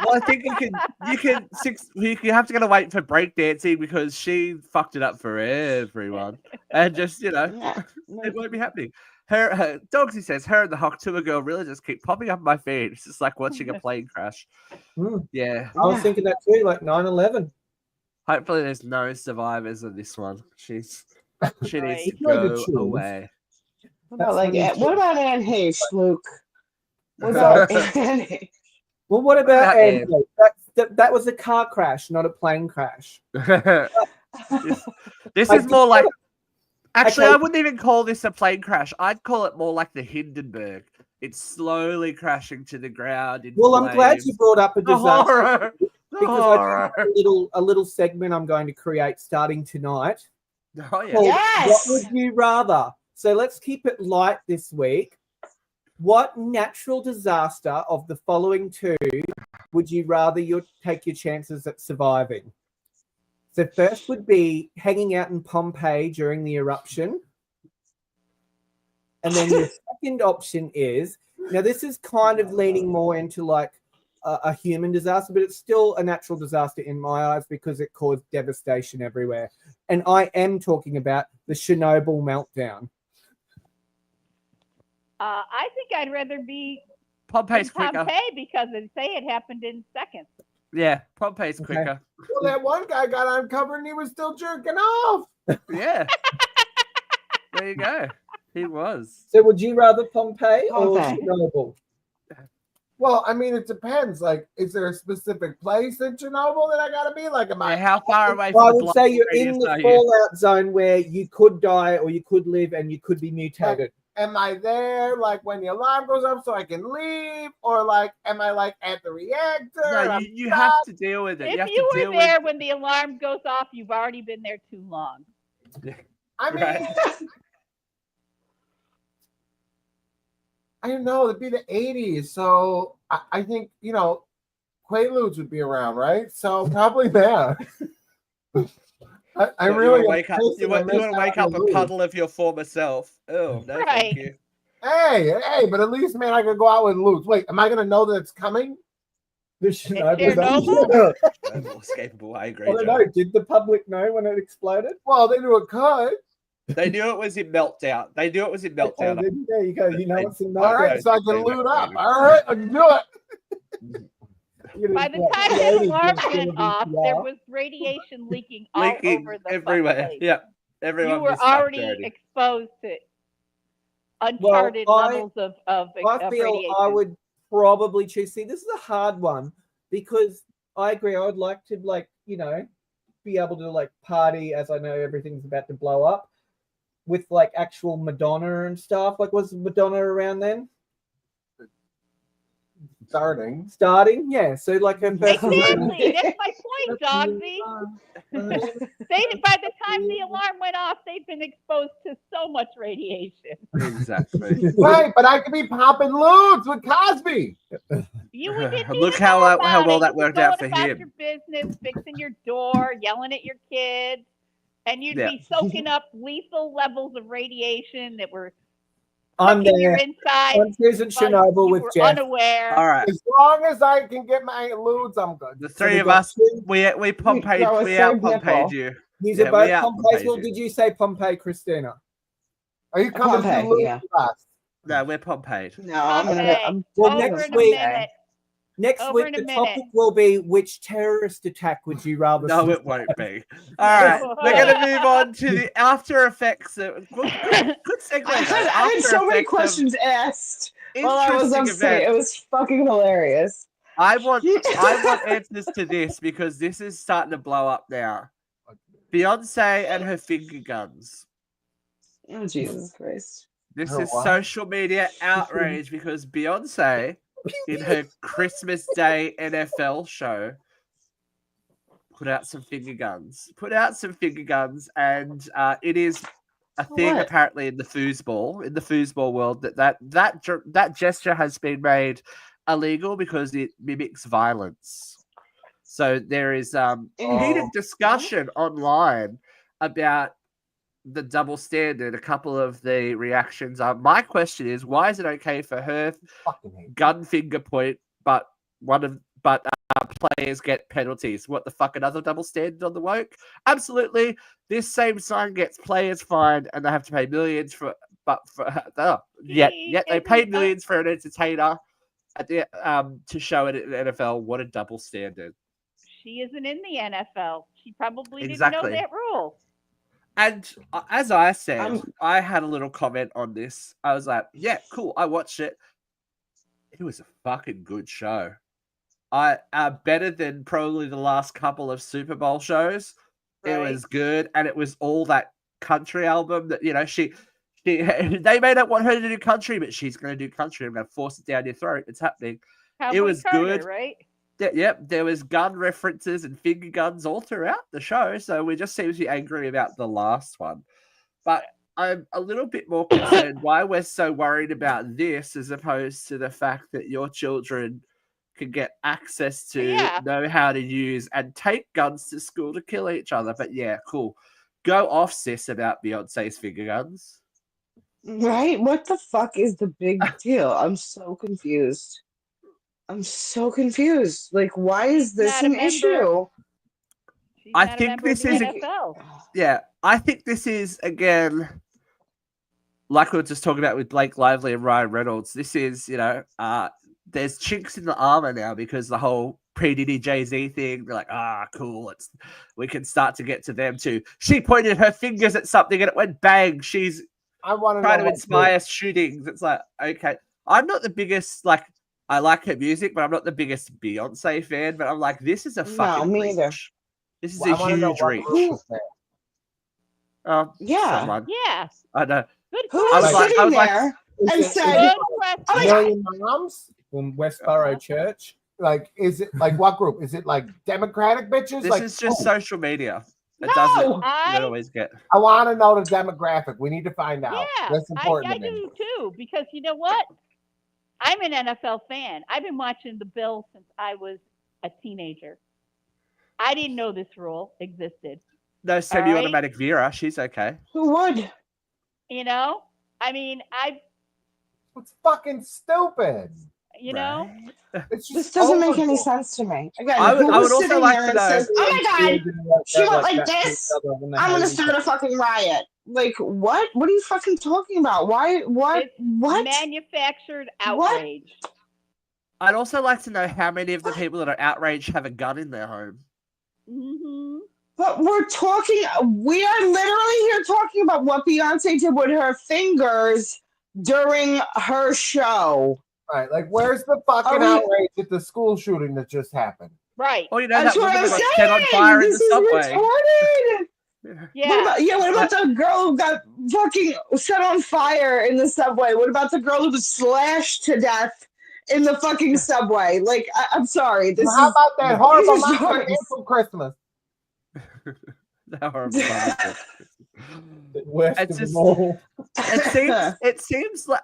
Well, I think you have to wait for breakdancing because she fucked it up for everyone, and just Yeah. it won't be happening. Her Dogsy says her and the Hocktour girl really just keep popping up my feed. It's just like watching a plane crash. Yeah. I was thinking that too, like 9/11. Hopefully, there's no survivors of this one. She needs Right. to go away. What about Anne Heche, Luke? What about Anne Heche? Well, what about Anne? That was a car crash, not a plane crash. This is more like. Actually, Okay. I wouldn't even call this a plane crash. I'd call it more like the Hindenburg. It's slowly crashing to the ground. Well, I'm glad you brought up a The disaster horror. because I have a little segment I'm going to create starting tonight. Oh yeah. Called Yes! What would you rather? So let's keep it light this week. What natural disaster of the following two would you rather take your chances at surviving? So first would be hanging out in Pompeii during the eruption. And then your second option is, now this is kind of leaning more into like a human disaster, but it's still a natural disaster in my eyes because it caused devastation everywhere. And I am talking about the Chernobyl meltdown. I think I'd rather be Pompeii's in quicker. Pompeii because they say it happened in seconds. Yeah, Pompeii's quicker. Well, that one guy got uncovered and he was still jerking off. Yeah. There you go. He was. So would you rather Pompeii or Pompeii. Chernobyl? Well, I mean, it depends. Like, is there a specific place in Chernobyl that I gotta be? Like, am I? Yeah, how far away Well, from I the would say you're in radius are the you? fallout zone where you could die or you could live and you could be mutated. Am I there like when the alarm goes up so I can leave, or like am I like at the reactor? No, you have to deal with it. If You have you to were deal there when the alarm goes off, you've already been there too long. I mean, Right. I don't know. It'd be the 80s, so I think Quaaludes would be around, right? So probably there. I really you want to wake up a Quaaludes. puddle of your former self. Oh, no, Right. thank you. Hey, but at least, man, I could go out with Lutz. Wait, am I going to know that it's coming? The Chernobyl? Escapable, I agree. I don't Joe. know. Did the public know when it exploded? Well, they knew it could. They knew it was in meltdown. Oh, there you go. You know what's in All right, so I can loot up. All right, I can do it. By the time the alarm went off, there was radiation leaking all Leaking over the everywhere. place. Yeah, everyone You were was fucked already exposed to uncharted levels of I feel radiation. I would probably choose. See, this is a hard one because I agree. I would like to, be able to party as I know everything's about to blow up with actual Madonna and stuff. Was Madonna around then? Starting, yeah. So Exactly. That's my point, Dogsy. By the time the alarm went off, they'd been exposed to so much radiation. Exactly. Right, but I could be popping loads with Cosby. You didn't Look even how know well about that it. worked You'd be out going for about him. your business, fixing your door, yelling at your kids, and you'd be soaking up lethal levels of radiation that were I'm in your there. inside. I'm choosing Chernobyl You with were Jeff. unaware. All right. As long as I can get my lewds, I'm good. The three of us, we Pompeii, we out Pompeii you. These Yeah, are both we out Pompeii. Pompeii Well, you. did you say Pompeii, Christina? Are you coming Pompeii, to lewd yeah. class? No, we're Pompeii. No, I'm Well, Over next in a week- minute. Next Over week, in a the minute. topic will be which terrorist attack would you rather No, see? it won't be. All right, we're going to move on to the after effects. Good segue. I had so many questions asked while I was on stage. It was fucking hilarious. I want answers to this because this is starting to blow up now. Beyonce and her finger guns. Oh, Jesus Christ. This Her is what? social media outrage because Beyonce in her Christmas Day NFL show, put out some finger guns. And it is a thing What? apparently in the foosball world that gesture has been made illegal because it mimics violence. So there is heated discussion online about the double standard. A couple of the reactions are, my question is, why is it okay for her gun finger point, but players get penalties? What the fuck, another double standard on the woke? Absolutely. This same sign gets players fined and they have to pay millions yet they pay millions for an entertainer to show it in the NFL. What a double standard. She isn't in the NFL. She probably didn't know Exactly. that rule. And as I said, I had a little comment on this. I was like, yeah, cool. I watched it. It was a fucking good show. Better than probably the last couple of Super Bowl shows. Right. It was good. And it was all that country album that, you know, they may not want her to do country, but she's going to do country. I'm going to force it down your throat. It's happening. Cowboy it was Carter, good. Right? Yep, there was gun references and finger guns all throughout the show, so we just seem to be angry about the last one. But I'm a little bit more concerned why we're so worried about this as opposed to the fact that your children can get access to, know how to use, and take guns to school to kill each other. But yeah, cool. Go off, sis, about Beyonce's finger guns. Right? What the fuck is the big deal? I'm so confused. Like, why is this an issue? I think this is I think this is, again, like we were just talking about with Blake Lively and Ryan Reynolds. This is, you know, there's chinks in the armor now because the whole P-Diddy Jay-Z thing. They're like, cool. We can start to get to them too. She pointed her fingers at something and it went bang. She's trying to inspire shootings. It's like, okay. I'm not the biggest, like, I like her music, but I'm not the biggest Beyonce fan. But I'm like, this is a fucking reach. Either. This is a huge reach. Yeah. Someone. Yeah. I know. Who was sitting there and said, Million Moms in Westboro Church? Like, is it like what group? Is it like Democratic bitches? This is just social media. It doesn't always get. I want to know the demographic. We need to find out. Yeah, that's important. I do too, because you know what? I'm an NFL fan. I've been watching the Bills since I was a teenager. I didn't know this rule existed. No semi-automatic Vera. She's okay. Who would? You know? I mean, it's fucking stupid. You know? This doesn't make any sense to me. Again, I would also like to know. Says, oh my God, she went like this. I'm going to start a fucking riot. Like, what? What are you fucking talking about? Why? What? What? Manufactured outrage. What? I'd also like to know how many of the people that are outraged have a gun in their home. Mm-hmm. But we are literally here talking about what Beyonce did with her fingers during her show. Right, like where's the fucking outrage at the school shooting that just happened? Right. Oh, you know that woman got set on fire in the subway. Yeah. What about the girl who got fucking set on fire in the subway? What about the girl who was slashed to death in the fucking subway? Like, I'm sorry. How about that horrible mom from Christmas? That horrible it seems like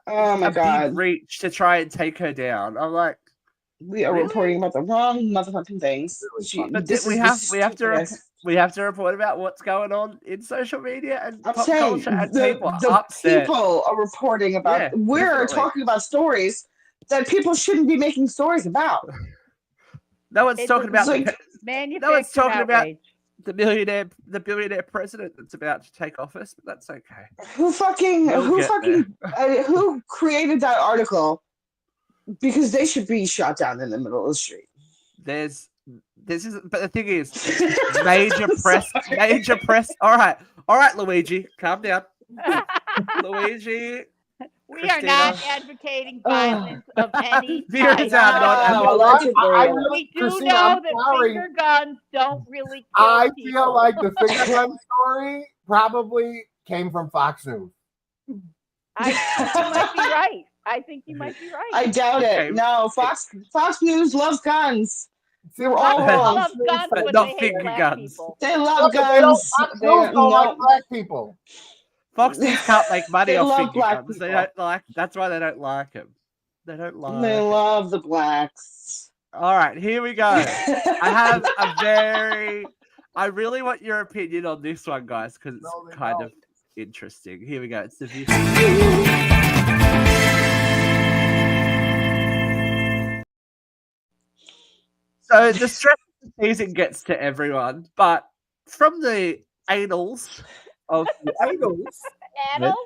big reach to try and take her down. I'm like, we are reporting about the wrong motherfucking things. We have to report about what's going on in social media and I'm pop saying culture, and the people are reporting about. Yeah, we're talking about stories that people shouldn't be making stories about. No one's talking about the billionaire president that's about to take office, but that's okay. Who created that article? Because they should be shot down in the middle of the street. But the thing is, major press. All right, Luigi, calm down. Luigi. We are not advocating violence of any We type. do We do know that finger guns don't really kill I people. feel like the finger gun story probably came from Fox News. You might be right. I think you might be right. I doubt Okay. it. No, Fox News loves guns. You're Fox all News wrong. loves guns, But but not they hate finger black guns. people. They love They don't, guns. Fox They News don't like no. black people. Fox News can't make money They off love finger black guns. They people. don't like. That's why they don't like them. They don't like. They it. love the blacks. All right, here we go. I have a very. I really want your opinion on this one, guys, because it's No, they kind don't. of interesting. Here we go. It's the view. So the stress of the season gets to everyone, but from the annals of the Idols. Adults?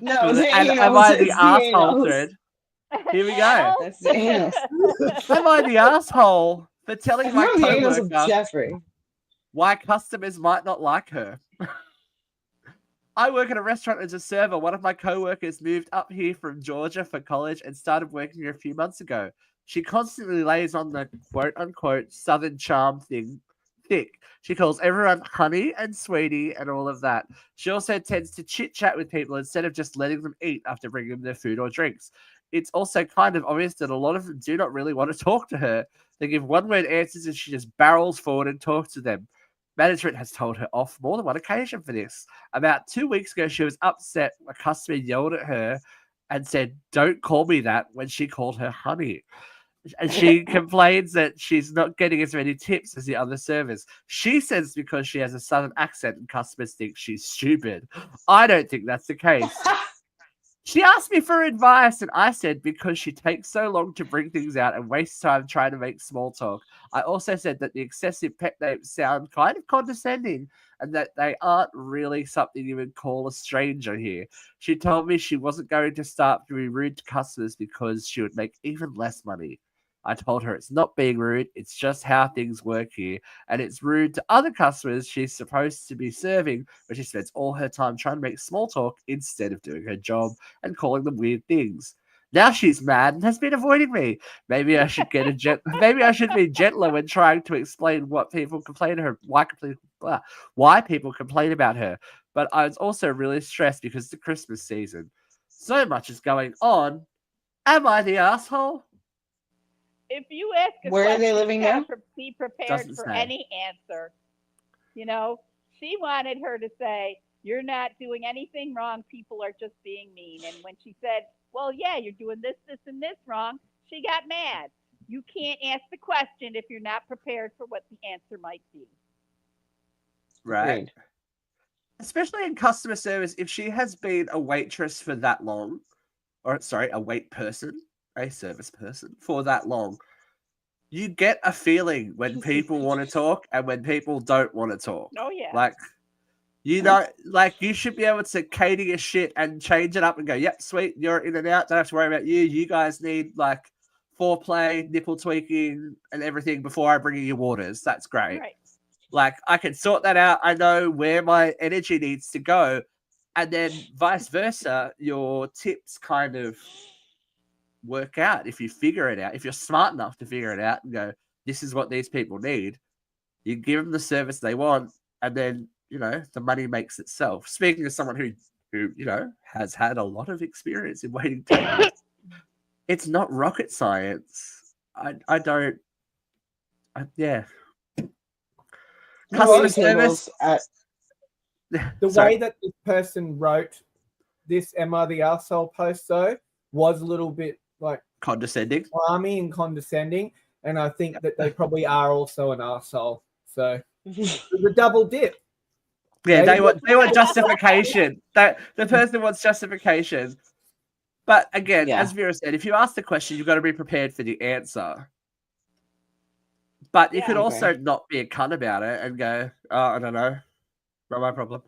No, the and am anals. I the It's the asshole anals. thread? Here we go. Adults? That's the anals. Am I the asshole for telling my From the anals of coworker Jeffrey. why customers might not like her? I work at a restaurant as a server. One of my co-workers moved up here from Georgia for college and started working here a few months ago. She constantly lays on the quote-unquote Southern charm thing thick. She calls everyone honey and sweetie and all of that. She also tends to chit-chat with people instead of just letting them eat after bringing them their food or drinks. It's also kind of obvious that a lot of them do not really want to talk to her. They give one-word answers and she just barrels forward and talks to them. Management has told her off more than one occasion for this. About 2 weeks ago, she was upset. A customer yelled at her and said, "Don't call me that," when she called her honey. And she complains that she's not getting as many tips as the other servers. She says because she has a southern accent and customers think she's stupid. I don't think that's the case. She asked me for advice, and I said because she takes so long to bring things out and wastes time trying to make small talk. I also said that the excessive pet names sound kind of condescending and that they aren't really something you would call a stranger here. She told me she wasn't going to start being rude to customers because she would make even less money. I told her it's not being rude, it's just how things work here. And it's rude to other customers she's supposed to be serving, but she spends all her time trying to make small talk instead of doing her job and calling them weird things. Now she's mad and has been avoiding me. Maybe I should maybe I should be gentler when trying to explain what people complain to her, why people complain about her. But I was also really stressed because it's the Christmas season. So much is going on. Am I the asshole? If you ask a Where are they question, living you gotta now? be prepared Doesn't for say. any answer. You know, she wanted her to say, "You're not doing anything wrong. People are just being mean." And when she said, "Well, yeah, you're doing this, this, and this wrong," she got mad. You can't ask the question if you're not prepared for what the answer might be. Right. Agreed. Especially in customer service, if she has been a waitress for that long, or sorry, a wait person, a service person for that long, you get a feeling when people want to talk and when people don't want to talk. Oh yeah. Like, you know, like you should be able to cater your shit and change it up and go, "Yep, sweet, you're in and out. Don't have to worry about you. You guys need like foreplay, nipple tweaking, and everything before I bring you your waters. That's great." Right. Like, I can sort that out. I know where my energy needs to go. And then vice versa, your tips kind of work out if you figure it out. If you're smart enough to figure it out and go, "This is what these people need," you give them the service they want, and then, you know, the money makes itself. Speaking of someone who you know, has had a lot of experience in waiting tables, it's not rocket science. Yeah. Customer Waiting tables service. at The Sorry. way that this person wrote this "Am I the Arsehole" post, though, was a little bit like Condescending. smarmy and condescending. And I think that they probably are also an arsehole. So it's a double dip. Yeah, Maybe- they want justification. That the person wants justification. But again, Yeah. as Vera said, if you ask the question, you've got to be prepared for the answer. But you Yeah. could Okay. also not be a cunt about it and go, "Oh, I don't know. Not my problem."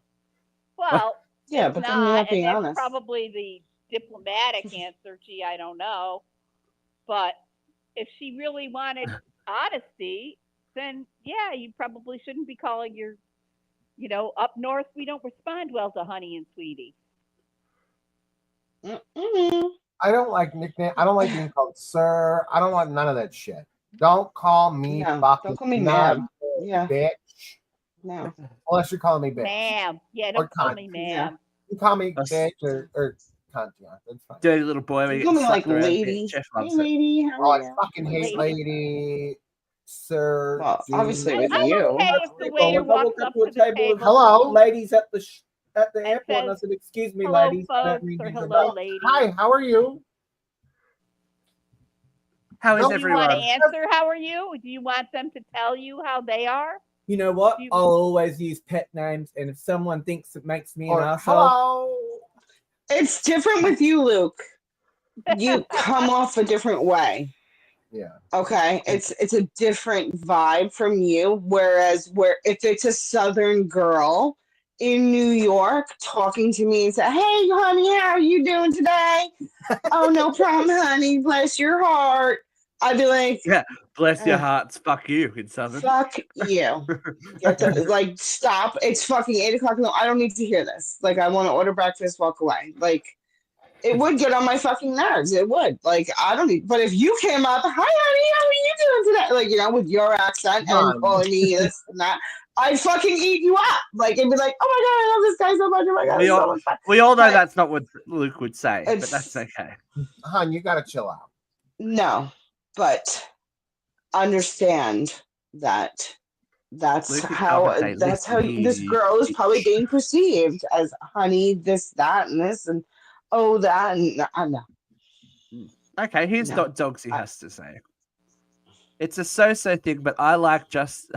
Well, Yeah, it's but then you're not and being that's honest. probably the diplomatic answer. Gee, I don't know. But if she really wanted honesty, then yeah, you probably shouldn't be calling your, up north we don't respond well to honey and sweetie. Mm-mm. I don't like nickname. I don't like being called sir. I don't want none of that shit. Don't call me No, fucking don't call me nut, ma'am. Yeah, bitch. no. Unless you're calling me bitch. Ma'am. Yeah, Or don't call cunt. me Yeah. ma'am. You call me Us- bitch or cunt, yeah. That's fine. Dirty little boy. When You you call get me like slapped around. lady. Jeff Hey, loves it. lady, how Oh, are I you? fucking hate lady, sir. Well, obviously dude. with I'm you. okay if the If waiter I walks walk up up to a to the table of table Hello? ladies at the and airport, and I says, said, "Excuse me, "Hello, ladies." I don't folks," mean or anything "Hello, bad. lady." Hi, how are you? How is No, Do you want to everyone? answer? How are you? Do you want them to tell you how they are? You know what? You- I'll always use pet names, and if someone thinks it makes me an Or, asshole, hello. It's different with you, Luke. You come off a different way. Yeah. Okay, it's a different vibe from you. Whereas if it's a Southern girl in New York talking to me and say, "Hey, honey, how are you doing today?" "Oh, no problem, honey. Bless your heart." I'd be like, Yeah, bless your "Ugh, hearts. Fuck you in Southern. fuck you. Get the, like, stop. It's fucking 8 o'clock. No, I don't need to hear this. Like, I want to order breakfast, walk away. Like, it would get on my fucking nerves. It would. Like, I don't need, but if you came up, "Hi, honey, how are you doing today?" Like, with your accent and None. calling me this and that, I'd fucking eat you up. Like, it'd be like, "Oh my God, I love this guy so much. Oh my God, We it's so all, much fun." we all know But that's not what Luke would say, but it's, that's okay. Hon, you gotta chill out. no, but understand that Luke would come and say, that's how "Listen here, this you girl is probably bitch." being perceived as honey, this, that, and this, and oh, that, and no, Okay, here's no. what Dogsy has to say. It's a so-so thing, but I like just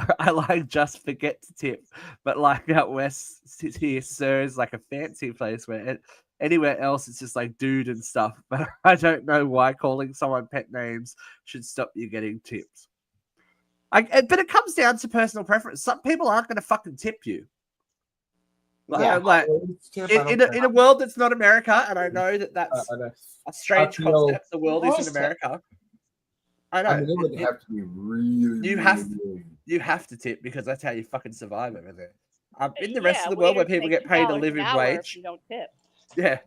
forget to tip. But like out west here, sir, is like a fancy place where anywhere else it's just like dude and stuff. But I don't know why calling someone pet names should stop you getting tips. But it comes down to personal preference. Some people aren't going to fucking tip you. Yeah. In a world that's not America, and I know that that's a strange I feel- concept. The world isn't America. I know. I mean, it would have to be really. You have to tip because that's how you fucking survive over there. In the rest of the world where people get paid a living wage, you don't tip. yeah.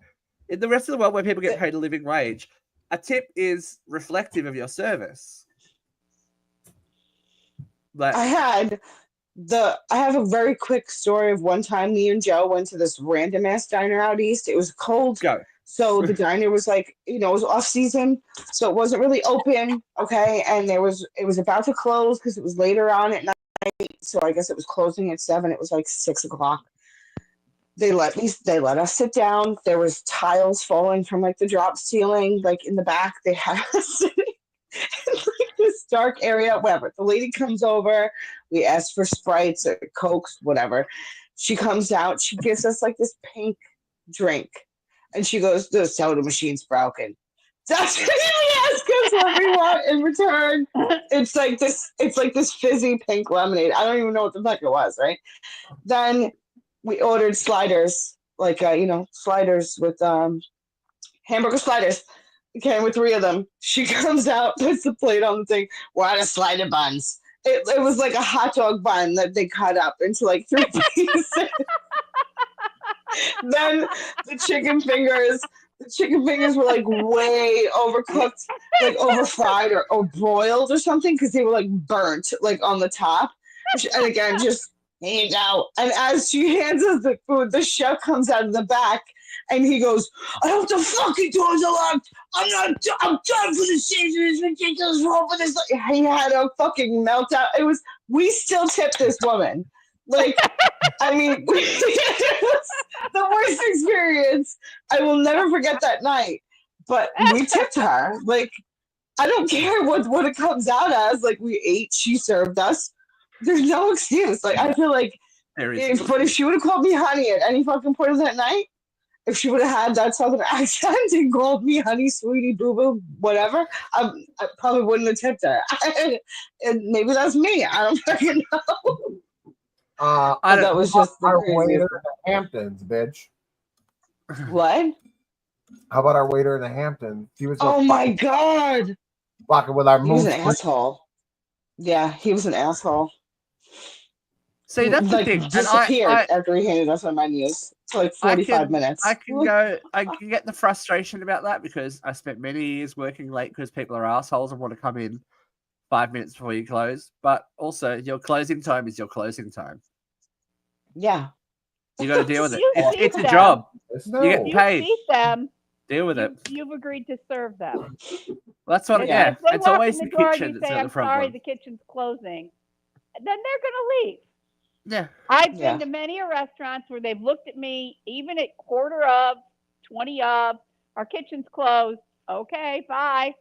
In the rest of the world where people get paid a living wage, a tip is reflective of your service. But I have a very quick story of one time me and Joe went to this random ass diner out east. It was cold. go. So the diner was like, it was off season, so it wasn't really open. Okay, and it was about to close because it was later on at night. So I guess it was closing at 7. It was like 6 o'clock. They let us sit down. There was tiles falling from like the drop ceiling, like in the back. They had us sitting in like this dark area. Whatever. The lady comes over. We asked for Sprites or Cokes, whatever. She comes out. She gives us like this pink drink. And she goes, "The soda machine's broken." That's what we ask us what we want in return. It's like this fizzy pink lemonade. I don't even know what the fuck it was, right? Then we ordered sliders, like sliders with hamburger sliders. We came with 3 of them. She comes out, puts the plate on the thing. "We're out of slider buns." It was like a hot dog bun that they cut up into like 3 pieces. Then the chicken fingers were like way overcooked, like over fried or broiled or something, because they were like burnt like on the top. And again, just, "Here you go." And as she hands us the food, the chef comes out of the back and he goes, "I hope the fucking doors are locked. I'm done for the season. It's ridiculous. Roll for this." He had a fucking meltdown. We still tip this woman. Like, I mean, it was the worst experience. I will never forget that night. But we tipped her. Like, I don't care what it comes out as. Like, we ate, she served us. There's no excuse. Like, I feel like, if she would have called me honey at any fucking point of that night, if she would have had that southern accent and called me honey, sweetie, boo boo, whatever, I probably wouldn't have tipped her. And maybe that's me. I don't fucking know. That was just the our craziest. waiter in the Hamptons, bitch. What? How about our waiter in the Hamptons? He was Oh my God. fucking with our He was moon. an asshole. Yeah, he was an asshole. See, that's the like thing. disappeared after he handed us our menus for like 45 minutes. I can get the frustration about that because I spent many years working late because people are assholes and want to come in 5 minutes before you close. But also, your closing time is your closing time. Yeah. You got to deal with it. You It's see a them. job. No. You get You paid. feed them. Deal with it. You've agreed to serve them. That's what. If Yeah, they it's walk always in the the door and kitchen you that's say, got "I'm the sorry, problem. the kitchen's closing," then they're gonna leave. Yeah. I've Yeah. been to many restaurants where they've looked at me, even at quarter of, 20 of, our kitchen's closed. Okay, bye.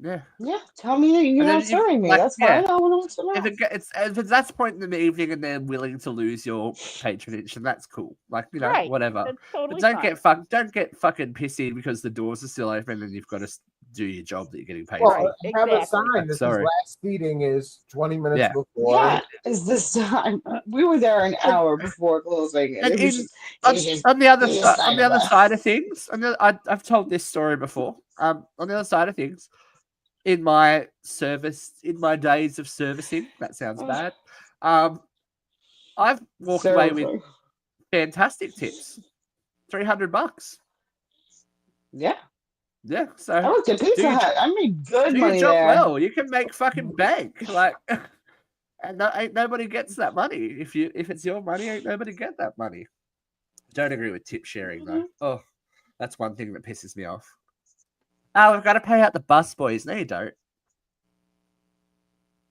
Yeah. Yeah. Tell me that you're And then not serving me. That's yeah. fine. I want to know. If it's that point in the evening and they're willing to lose your patronage, and that's cool. Like, Right. whatever. That's But totally don't fine. get fucking pissy because the doors are still open and you've got to do your job that you're getting paid Well, for. have a exactly. sign that says Sorry. last seating is 20 minutes Yeah. before. Yeah. Is this time? We were there an hour before closing, and And it was just. on the other he just signed it. side of things, I've told this story before. On the other side of things, in my days of servicing, that sounds bad. I've walked away with Server. fantastic tips. $300. Yeah. Yeah, I so worked at do Pizza your, Hut. I made good do your money job there. well. You can make fucking bank. Like, and ain't nobody gets that money. If it's your money, ain't nobody get that money. Don't agree with tip sharing though. Oh, that's one thing that pisses me off. Oh, we've got to pay out the bus boys. No, you don't.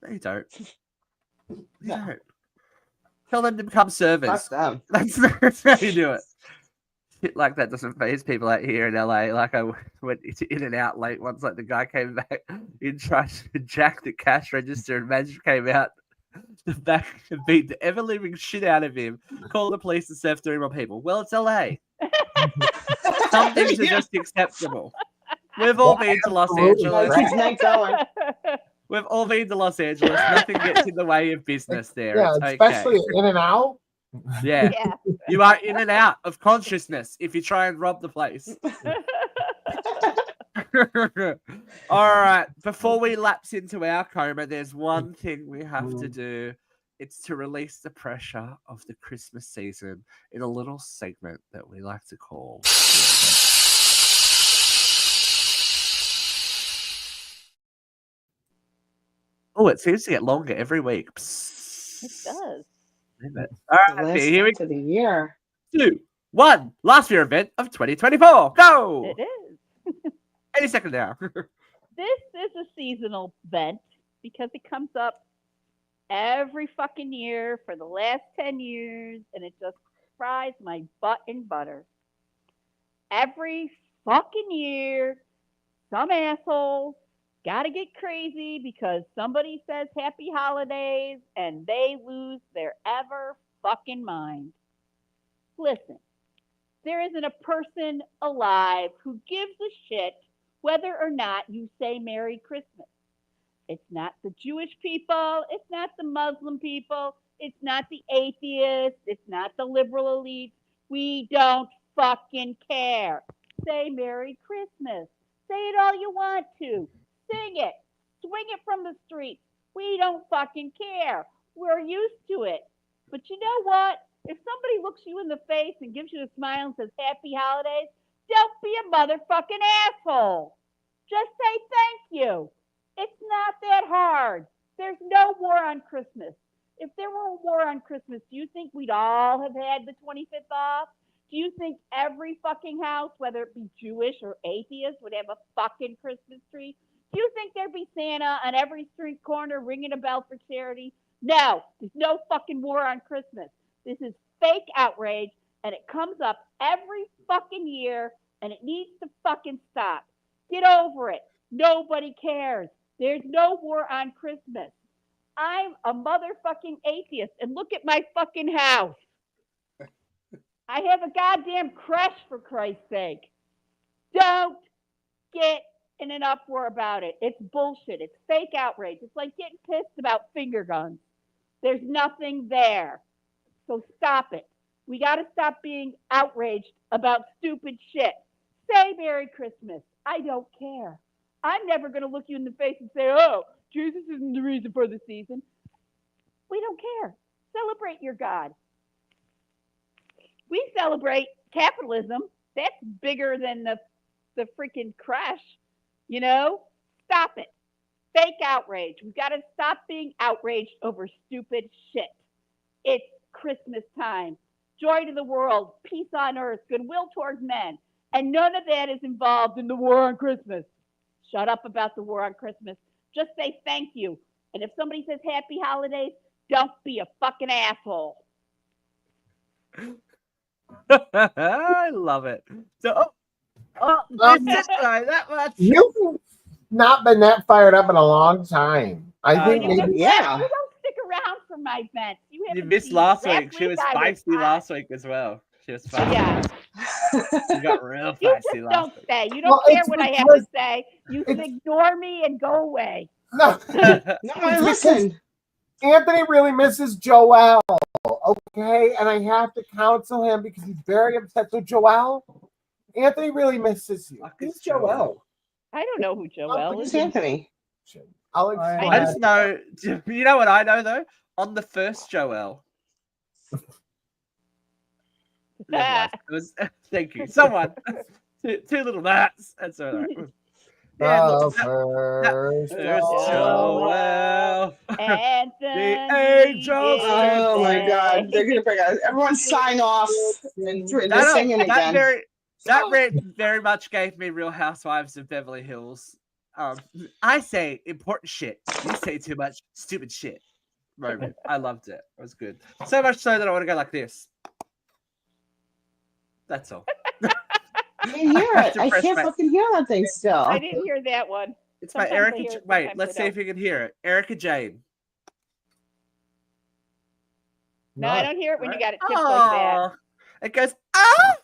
No, you don't. You don't. Tell them to become servers. Fuck them. That's how you do it. Shit like that doesn't phase people out here in LA. Like I went in and out late once. Like the guy came back in tried to jack the cash register, and manager came out the back and beat the ever living shit out of him. Call the police and serve 3 more people. Well, it's LA. Some things are just acceptable. We've all been to Los Angeles. Keeps night going. We've all been to Los Angeles. Nothing gets in the way of business there. Yeah, It's okay. especially in and out. Yeah. Yeah. You are in and out of consciousness if you try and rob the place. All right. Before we lapse into our coma, there's one thing we have to do. It's to release the pressure of the Christmas season in a little segment that we like to call. Oh, it seems to get longer every week. It does. All The right, last here we month of the year. 2, 1. Last year event of 2024. Go! It is. Any second now. This is a seasonal event because it comes up every fucking year for the last 10 years, and it just fries my butt in butter. Every fucking year, some assholes gotta get crazy because somebody says happy holidays and they lose their ever fucking mind. Listen, there isn't a person alive who gives a shit whether or not you say Merry Christmas. It's not the Jewish people. It's not the Muslim people. It's not the atheists. It's not the liberal elites. We don't fucking care. Say Merry Christmas. Say it all you want to. Sing it. Swing it from the streets. We don't fucking care. We're used to it. But you know what? If somebody looks you in the face and gives you a smile and says happy holidays, don't be a motherfucking asshole. Just say thank you. It's not that hard. There's no war on Christmas. If there were a war on Christmas, do you think we'd all have had the 25th off? Do you think every fucking house, whether it be Jewish or atheist, would have a fucking Christmas tree? Do you think there'd be Santa on every street corner ringing a bell for charity? No, there's no fucking war on Christmas. This is fake outrage, and it comes up every fucking year, and it needs to fucking stop. Get over it. Nobody cares. There's no war on Christmas. I'm a motherfucking atheist, and look at my fucking house. I have a goddamn creche, for Christ's sake. Don't get in an uproar about it. It's bullshit. It's fake outrage. It's like getting pissed about finger guns. There's nothing there. So stop it. We got to stop being outraged about stupid shit. Say Merry Christmas. I don't care. I'm never going to look you in the face and say, oh, Jesus isn't the reason for the season. We don't care. Celebrate your God. We celebrate capitalism. That's bigger than the freaking crash. You know? Stop it. Fake outrage. We've got to stop being outraged over stupid shit. It's Christmas time. Joy to the world, peace on earth, goodwill towards men. And none of that is involved in the war on Christmas. Shut up about the war on Christmas. Just say thank you. And if somebody says happy holidays, don't be a fucking asshole. I love it. So, this is that much. You've not been that fired up in a long time. I think You maybe. Yeah. don't stick around for my events. You You haven't missed seen last it. week. She was I feisty hot. last week as well. She was feisty. Yeah. She got real You feisty just last don't week. say. You don't Well, care it's what I have because to say. You ignore me and go away. No, No, I listen. Anthony really misses Joel. Okay, and I have to counsel him because he's very upset. So Joel, Anthony really misses you. Who's Joel? I don't know who Joel Who's is. Anthony? I'll explain. I just know. You know what I know though? On the first Joel. It was, thank you. Someone. Two little gnats. That's all right. Yeah, look, First there's Joel. Joel. Anthony. The angels. Oh my God! They're gonna bring us. Everyone sign off. And they're singing again. That very much gave me Real Housewives of Beverly Hills. I say important shit. You say too much stupid shit. Moment. I loved it. It was good. So much so that I want to go like this. That's all. I can't hear it. I can't fucking hear that thing still. I didn't hear that one. It's by Sometimes I Erica. hear it, Wait, sometimes let's I see if you can hear it. Erica Jane. No, I don't hear it when you got it tipped like Oh, it goes ah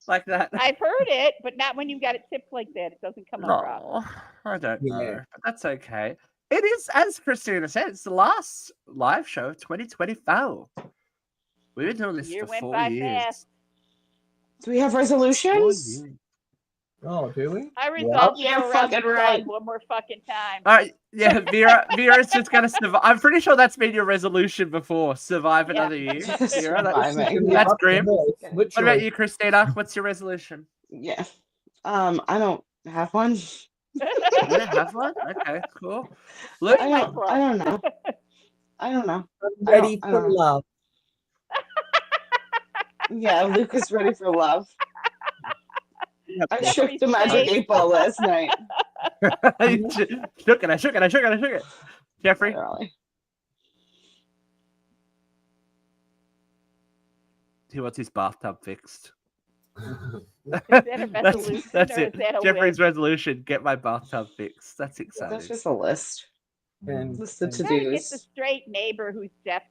like that. that. I've heard it, but not when you got it tipped like that. It doesn't come up properly. No, I don't know, but that's okay. It is, as Christina said, it's the last live show of 2024. We've been doing this Year for went 4 by years. fast. Do we have resolutions? Oh, do we? I resolved Yeah, to go around fucking the right. slide one more fucking time. All right, yeah, Vera's just gonna survive. I'm pretty sure that's been your resolution before. Survive another year. Vera, that's grim. What about you, Christina? What's your resolution? Yeah. I don't have one. You don't have one? Okay, cool. Look, I don't know. I don't know. Ready for love. Yeah, Luke is ready for love. I shook the magic 8 ball last night. shook it. Jeffrey? Literally. He wants his bathtub fixed. Is that a resolution that's or it. is that a Jeffrey's wish? resolution: get my bathtub fixed. That's exciting. That's just a list. List of You gotta get the to-dos. straight neighbor who's deaf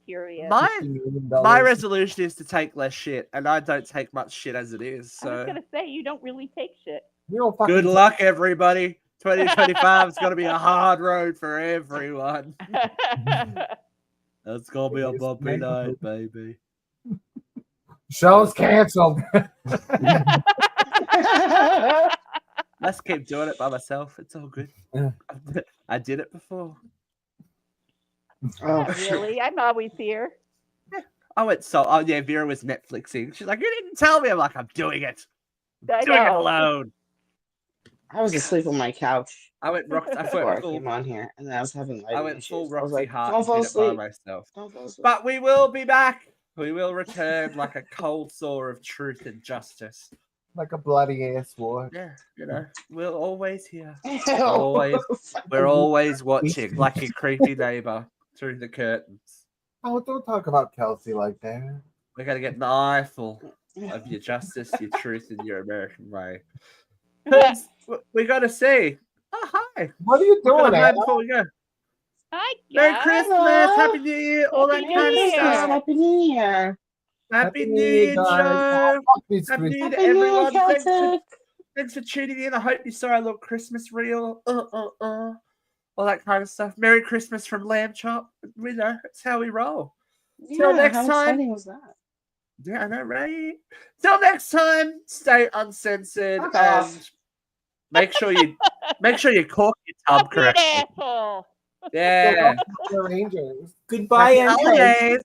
curious. My resolution is to take less shit, and I don't take much shit as it is. I was So gonna say you don't really take shit. good luck, everybody. 2025 is gonna be a hard road for everyone. It's gonna be a bumpy night, baby. Show's canceled. Let's keep doing it by myself. It's all good. I did it before. Not really, I'm always here. Oh yeah, Vera was Netflixing. She's like, you didn't tell me. I'm like, I'm doing it. I Doing it know. alone. I was asleep on my couch I went before I full. came on here, and then I was having lighting I went issues. full I was Roxy like, Hart. don't fall and did it by asleep. myself. Don't fall asleep. But we will be back. We will return like a cold sore of truth and justice. Like a bloody ass war. Yeah, you know, we're always here. Ew. We're always watching, like your creepy neighbor through the curtains. Oh, don't talk about Kelsey like that. We're gonna get an eyeful of your justice, your truth, and your American way. 'Cause we gotta see. Oh, hi. What are you We've got doing, a man Anna? before we go. Hi, Merry guys. Christmas, Hello. Happy New Year, all that Happy kind New of Year. stuff. Happy New Year. Happy New Year, Joe. Happy New Year to Happy New Year, everyone. Celtic. Thanks for tuning in. I hope you saw our little Christmas reel. All that kind of stuff. Merry Christmas from Lamb Chop. We know it's how we roll. Till Yeah, next how time. exciting was that? Yeah, I know, right? Till next time, stay uncensored Fuck and off. make sure you cork your tub Don't be an correctly. asshole. Yeah. The Rangers. Goodbye, Happy and holidays.